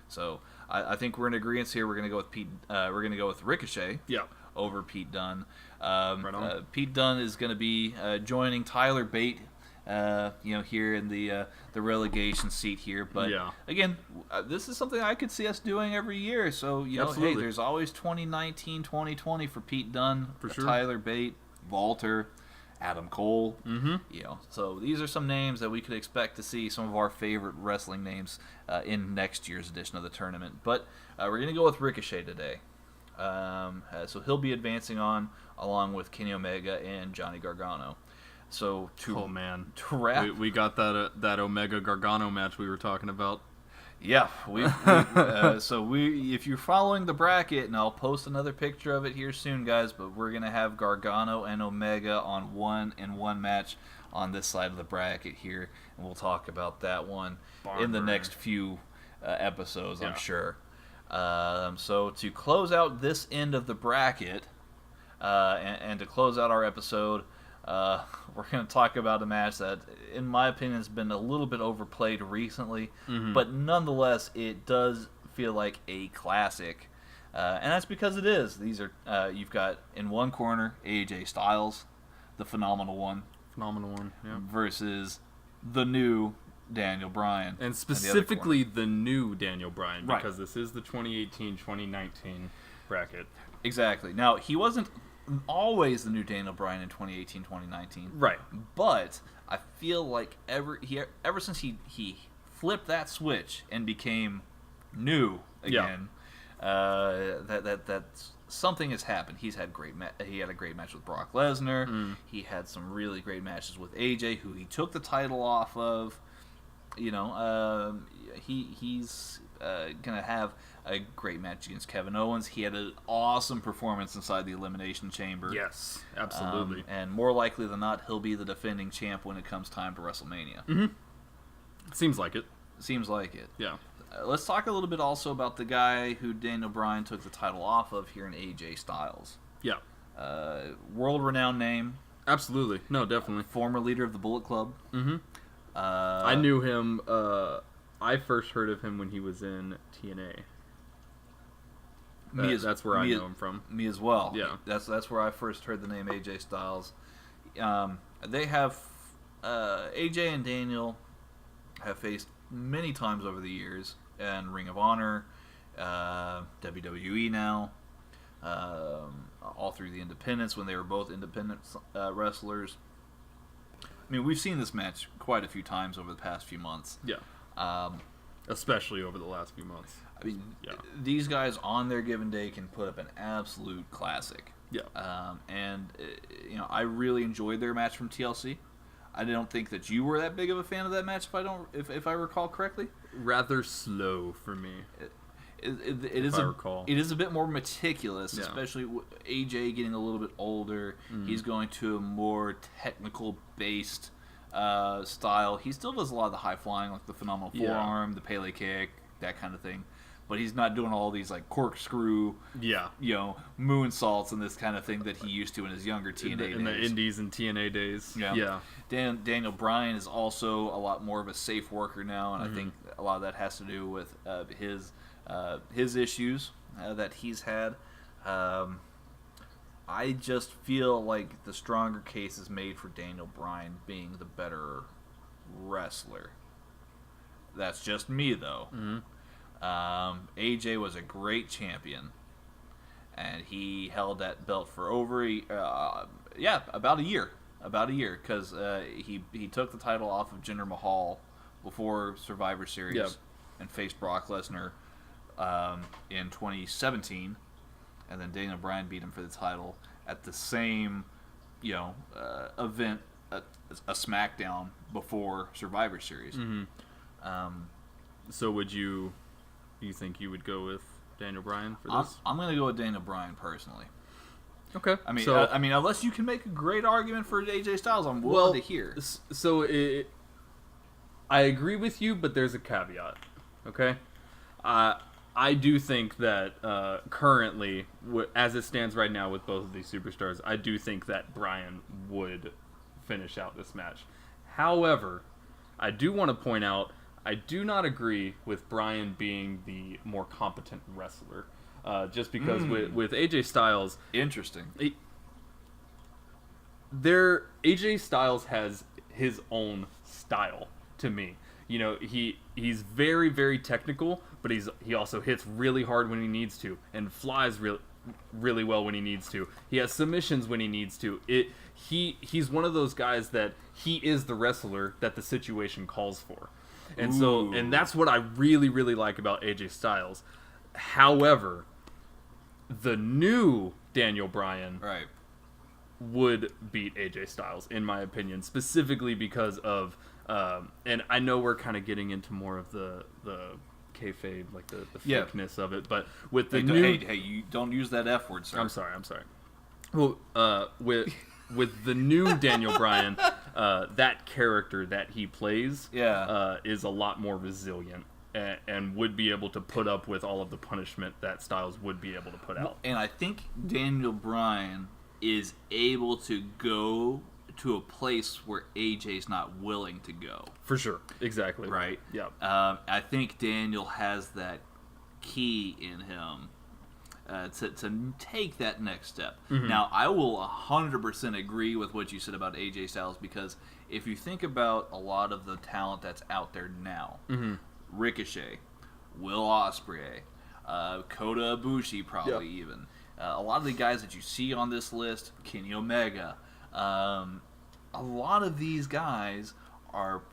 So I think we're in agreement here. We're going to go with Pete. We're going to go with Ricochet. Yeah. Over Pete Dunne. Right on. Pete Dunne is going to be joining Tyler Bate. Here in the relegation seat here, but again, this is something I could see us doing every year. So hey, there's always 2019, 2020 for Pete Dunne, for sure. Tyler Bate, Walter, Adam Cole. Mm-hmm. So these are some names that we could expect to see, some of our favorite wrestling names in next year's edition of the tournament. But we're gonna go with Ricochet today. So he'll be advancing on along with Kenny Omega and Johnny Gargano. So to wrap, we got that Omega Gargano match we were talking about. Yeah, if you're following the bracket, and I'll post another picture of it here soon, guys. But we're gonna have Gargano and Omega on one match on this side of the bracket here, and we'll talk about that one in the next few episodes, I'm sure. So to close out this end of the bracket, and to close out our episode. We're going to talk about a match that, in my opinion, has been a little bit overplayed recently, but nonetheless, it does feel like a classic, and that's because it is. These are you've got in one corner AJ Styles, the phenomenal one, yeah. versus the new Daniel Bryan. And specifically the new Daniel Bryan, Right. because this is the 2018-2019 bracket. Exactly. Now, he wasn't always the new Daniel Bryan in 2018-2019. Right. But I feel like ever since he flipped that switch and became new again, that something has happened. He's had he had a great match with Brock Lesnar. He had some really great matches with AJ, who he took the title off of. You know, he's gonna have a great match against Kevin Owens. He had an awesome performance inside the Elimination Chamber. Yes, absolutely. And more likely than not, he'll be the defending champ when it comes time to WrestleMania. Mm-hmm. Seems like it. Seems like it. Yeah. Let's talk a little bit also about the guy who Daniel Bryan took the title off of here in AJ Styles. Yeah. World-renowned name. Absolutely. No, definitely. Former leader of the Bullet Club. Mm-hmm. I knew him. I first heard of him when he was in TNA. That's where I know him from. Me as well. Yeah. That's where I first heard the name AJ Styles. They have AJ and Daniel have faced many times over the years in Ring of Honor, WWE now, all through the independents when they were both independent wrestlers. I mean, we've seen this match quite a few times over the past few months. Yeah. Especially over the last few months. I mean, these guys on their given day can put up an absolute classic. Yeah. And I really enjoyed their match from TLC. I don't think that you were that big of a fan of that match, if I recall correctly. Rather slow for me. It is a bit more meticulous, especially with AJ getting a little bit older. He's going to a more technical based style. He still does a lot of the high flying, like the phenomenal forearm, the Pele kick, that kind of thing. But he's not doing all these like corkscrew, moonsaults and this kind of thing that he used to in his younger TNA days. In the Indies and TNA days. Yeah. Daniel Bryan is also a lot more of a safe worker now, and I think a lot of that has to do with his issues that he's had. I just feel like the stronger case is made for Daniel Bryan being the better wrestler. That's just me, though. AJ was a great champion, and he held that belt for about a year. Because he took the title off of Jinder Mahal before Survivor Series and faced Brock Lesnar in 2017, and then Daniel Bryan beat him for the title at the same event, a SmackDown before Survivor Series. So you think you would go with Daniel Bryan for this? I'm going to go with Daniel Bryan personally. Okay. I mean, unless you can make a great argument for AJ Styles, I'm willing to hear. So I agree with you, but there's a caveat. Okay. I do think that currently, as it stands right now with both of these superstars, I do think that Bryan would finish out this match. However, I do want to point out, I do not agree with Bryan being the more competent wrestler. Just because with AJ Styles... Interesting. AJ Styles has his own style, to me. He's very, very technical, but he also hits really hard when he needs to, and flies really well when he needs to. He has submissions when he needs to. He's one of those guys that he is the wrestler that the situation calls for. And that's what I really, really like about AJ Styles. However, the new Daniel Bryan would beat AJ Styles, in my opinion, specifically because of, and I know we're kind of getting into more of the kayfabe, like the fakeness of it, but with the new... Hey, you don't use that F word, sir. I'm sorry. Well, with the new Daniel Bryan, that character that he plays is a lot more resilient and would be able to put up with all of the punishment that Styles would be able to put out. And I think Daniel Bryan is able to go to a place where AJ's not willing to go. For sure. Exactly. Right? Yeah. I think Daniel has that key in him to take that next step. Now, I will 100% agree with what you said about AJ Styles, because if you think about a lot of the talent that's out there now, Ricochet, Will Ospreay, Kota Ibushi probably even, a lot of the guys that you see on this list, Kenny Omega, a lot of these guys are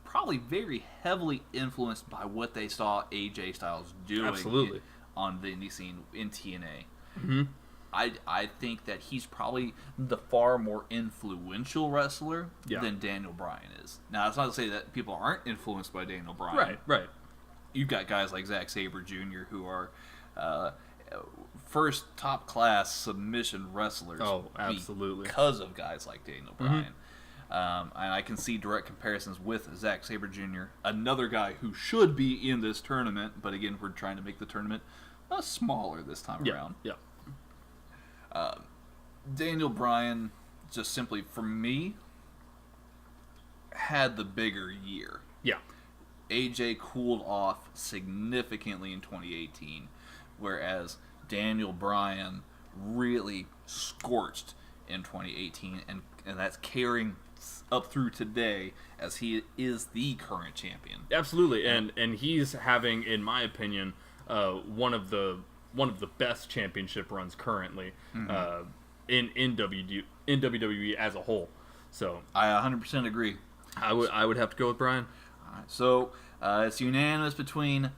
probably very heavily influenced by what they saw AJ Styles doing on the indie scene in TNA. I think that he's probably the far more influential wrestler than Daniel Bryan is. Now, that's not to say that people aren't influenced by Daniel Bryan. Right. You've got guys like Zack Sabre Jr. who are first top-class submission wrestlers. Oh, absolutely. Because of guys like Daniel Bryan. And I can see direct comparisons with Zack Sabre Jr., another guy who should be in this tournament, but again, we're trying to make the tournament smaller this time around. Daniel Bryan, just simply, for me, had the bigger year. AJ cooled off significantly in 2018, whereas Daniel Bryan really scorched in 2018, and that's carrying up through today as he is the current champion. Absolutely, and he's having, in my opinion, one of the best championship runs currently in WWE as a whole. So I 100% agree. I would have to go with Bryan. All right, so it's unanimous between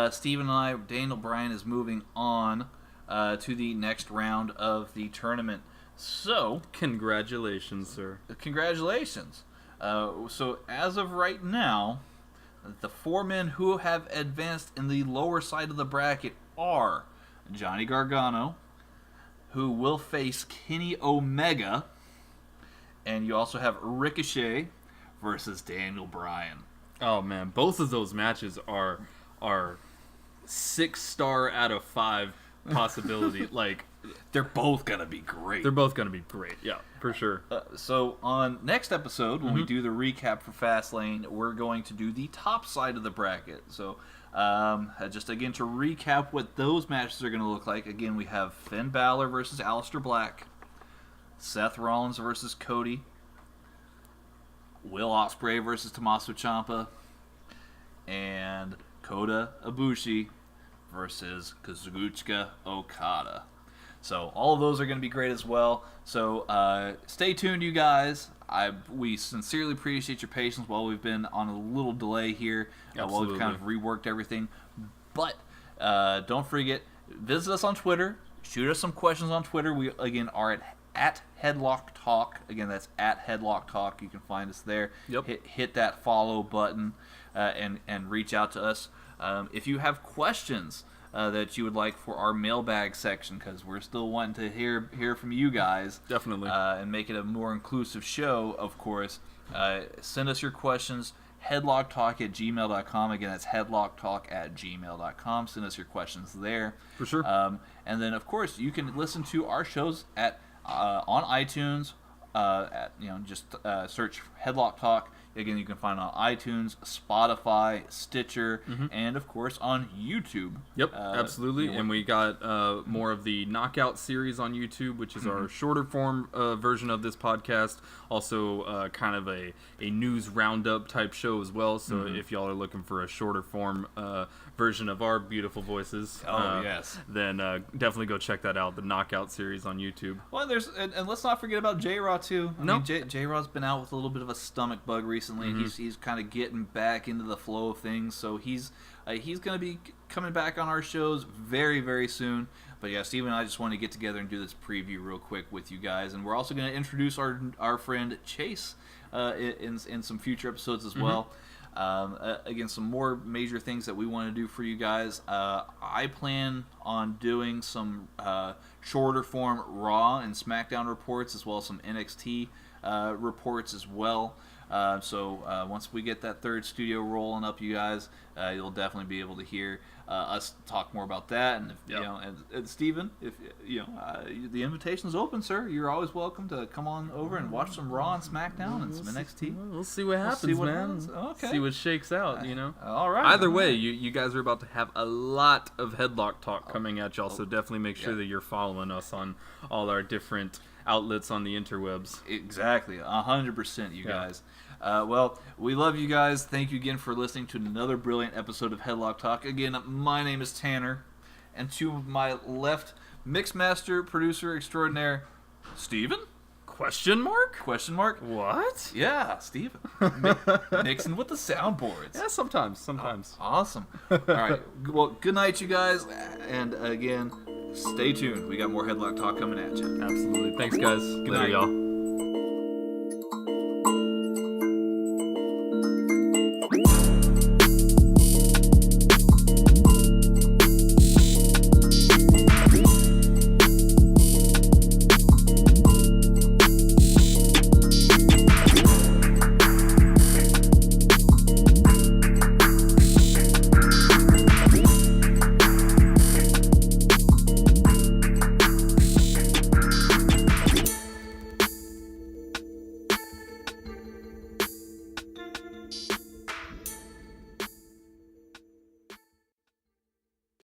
Steve and I. Daniel Bryan is moving on to the next round of the tournament. So, congratulations, sir. Congratulations. So, as of right now, the 4 men who have advanced in the lower side of the bracket are Johnny Gargano, who will face Kenny Omega, and you also have Ricochet versus Daniel Bryan. Oh man, both of those matches are 6-star out of 5 possibility. Like, they're both gonna be great. They're both gonna be great. Yeah, for sure. So on next episode, when we do the recap for Fastlane, we're going to do the top side of the bracket. So just again to recap what those matches are going to look like. Again, we have Finn Balor versus Aleister Black, Seth Rollins versus Cody, Will Ospreay versus Tommaso Ciampa, and Kota Ibushi versus Kazuchika Okada. So all of those are going to be great as well. So stay tuned, you guys. We sincerely appreciate your patience while we've been on a little delay here, while we've kind of reworked everything. But don't forget, visit us on Twitter. Shoot us some questions on Twitter. We, again, are at Headlock Talk. Again, that's at Headlock Talk. You can find us there. Yep. Hit that follow button and reach out to us. If you have questions that you would like for our mailbag section, because we're still wanting to hear from you guys. Definitely. And make it a more inclusive show, of course. Send us your questions, headlocktalk@gmail.com. Again, that's headlocktalk@gmail.com. Send us your questions there. For sure. And then, of course, you can listen to our shows on iTunes. Just search Headlock Talk. Again, you can find it on iTunes, Spotify, Stitcher, and of course on YouTube. Yep, absolutely. And we got more of the Knockout series on YouTube, which is our shorter form version of this podcast. Also, kind of a news roundup type show as well. So if y'all are looking for a shorter form version of our beautiful voices, then definitely go check that out. The Knockout series on YouTube. Well, and let's not forget about J-Raw too. I mean, J-Raw's been out with a little bit of a stomach bug recently. He's kind of getting back into the flow of things, so he's going to be coming back on our shows very, very soon. But yeah, Steve and I just want to get together and do this preview real quick with you guys, and we're also going to introduce our friend Chase in some future episodes as well. Again, some more major things that we want to do for you guys. I plan on doing some shorter form Raw and SmackDown reports, as well as some NXT reports as well. So once we get that third studio rolling up, you guys, you'll definitely be able to hear us talk more about that. And if, you know, and Steven, if you know, the invitation's open, sir. You're always welcome to come on over and watch some Raw and SmackDown and some NXT. We'll see what happens, man. Okay. See what shakes out, you know. All right. Either way, you guys are about to have a lot of Headlock talk coming at y'all, so definitely make sure that you're following us on all our different outlets on the interwebs. Exactly, 100%, you guys. Well, we love you guys. Thank you again for listening to another brilliant episode of Headlock Talk. Again, my name is Tanner, and to my left, Mixmaster, producer extraordinaire, Steven? Question mark? Question mark? What? Yeah, Steven. Mixing with the soundboards. Yeah, sometimes. Awesome. All right. Well, good night, you guys. And again, stay tuned. We got more Headlock Talk coming at you. Absolutely. Thanks, guys. Good Later, night. y'all.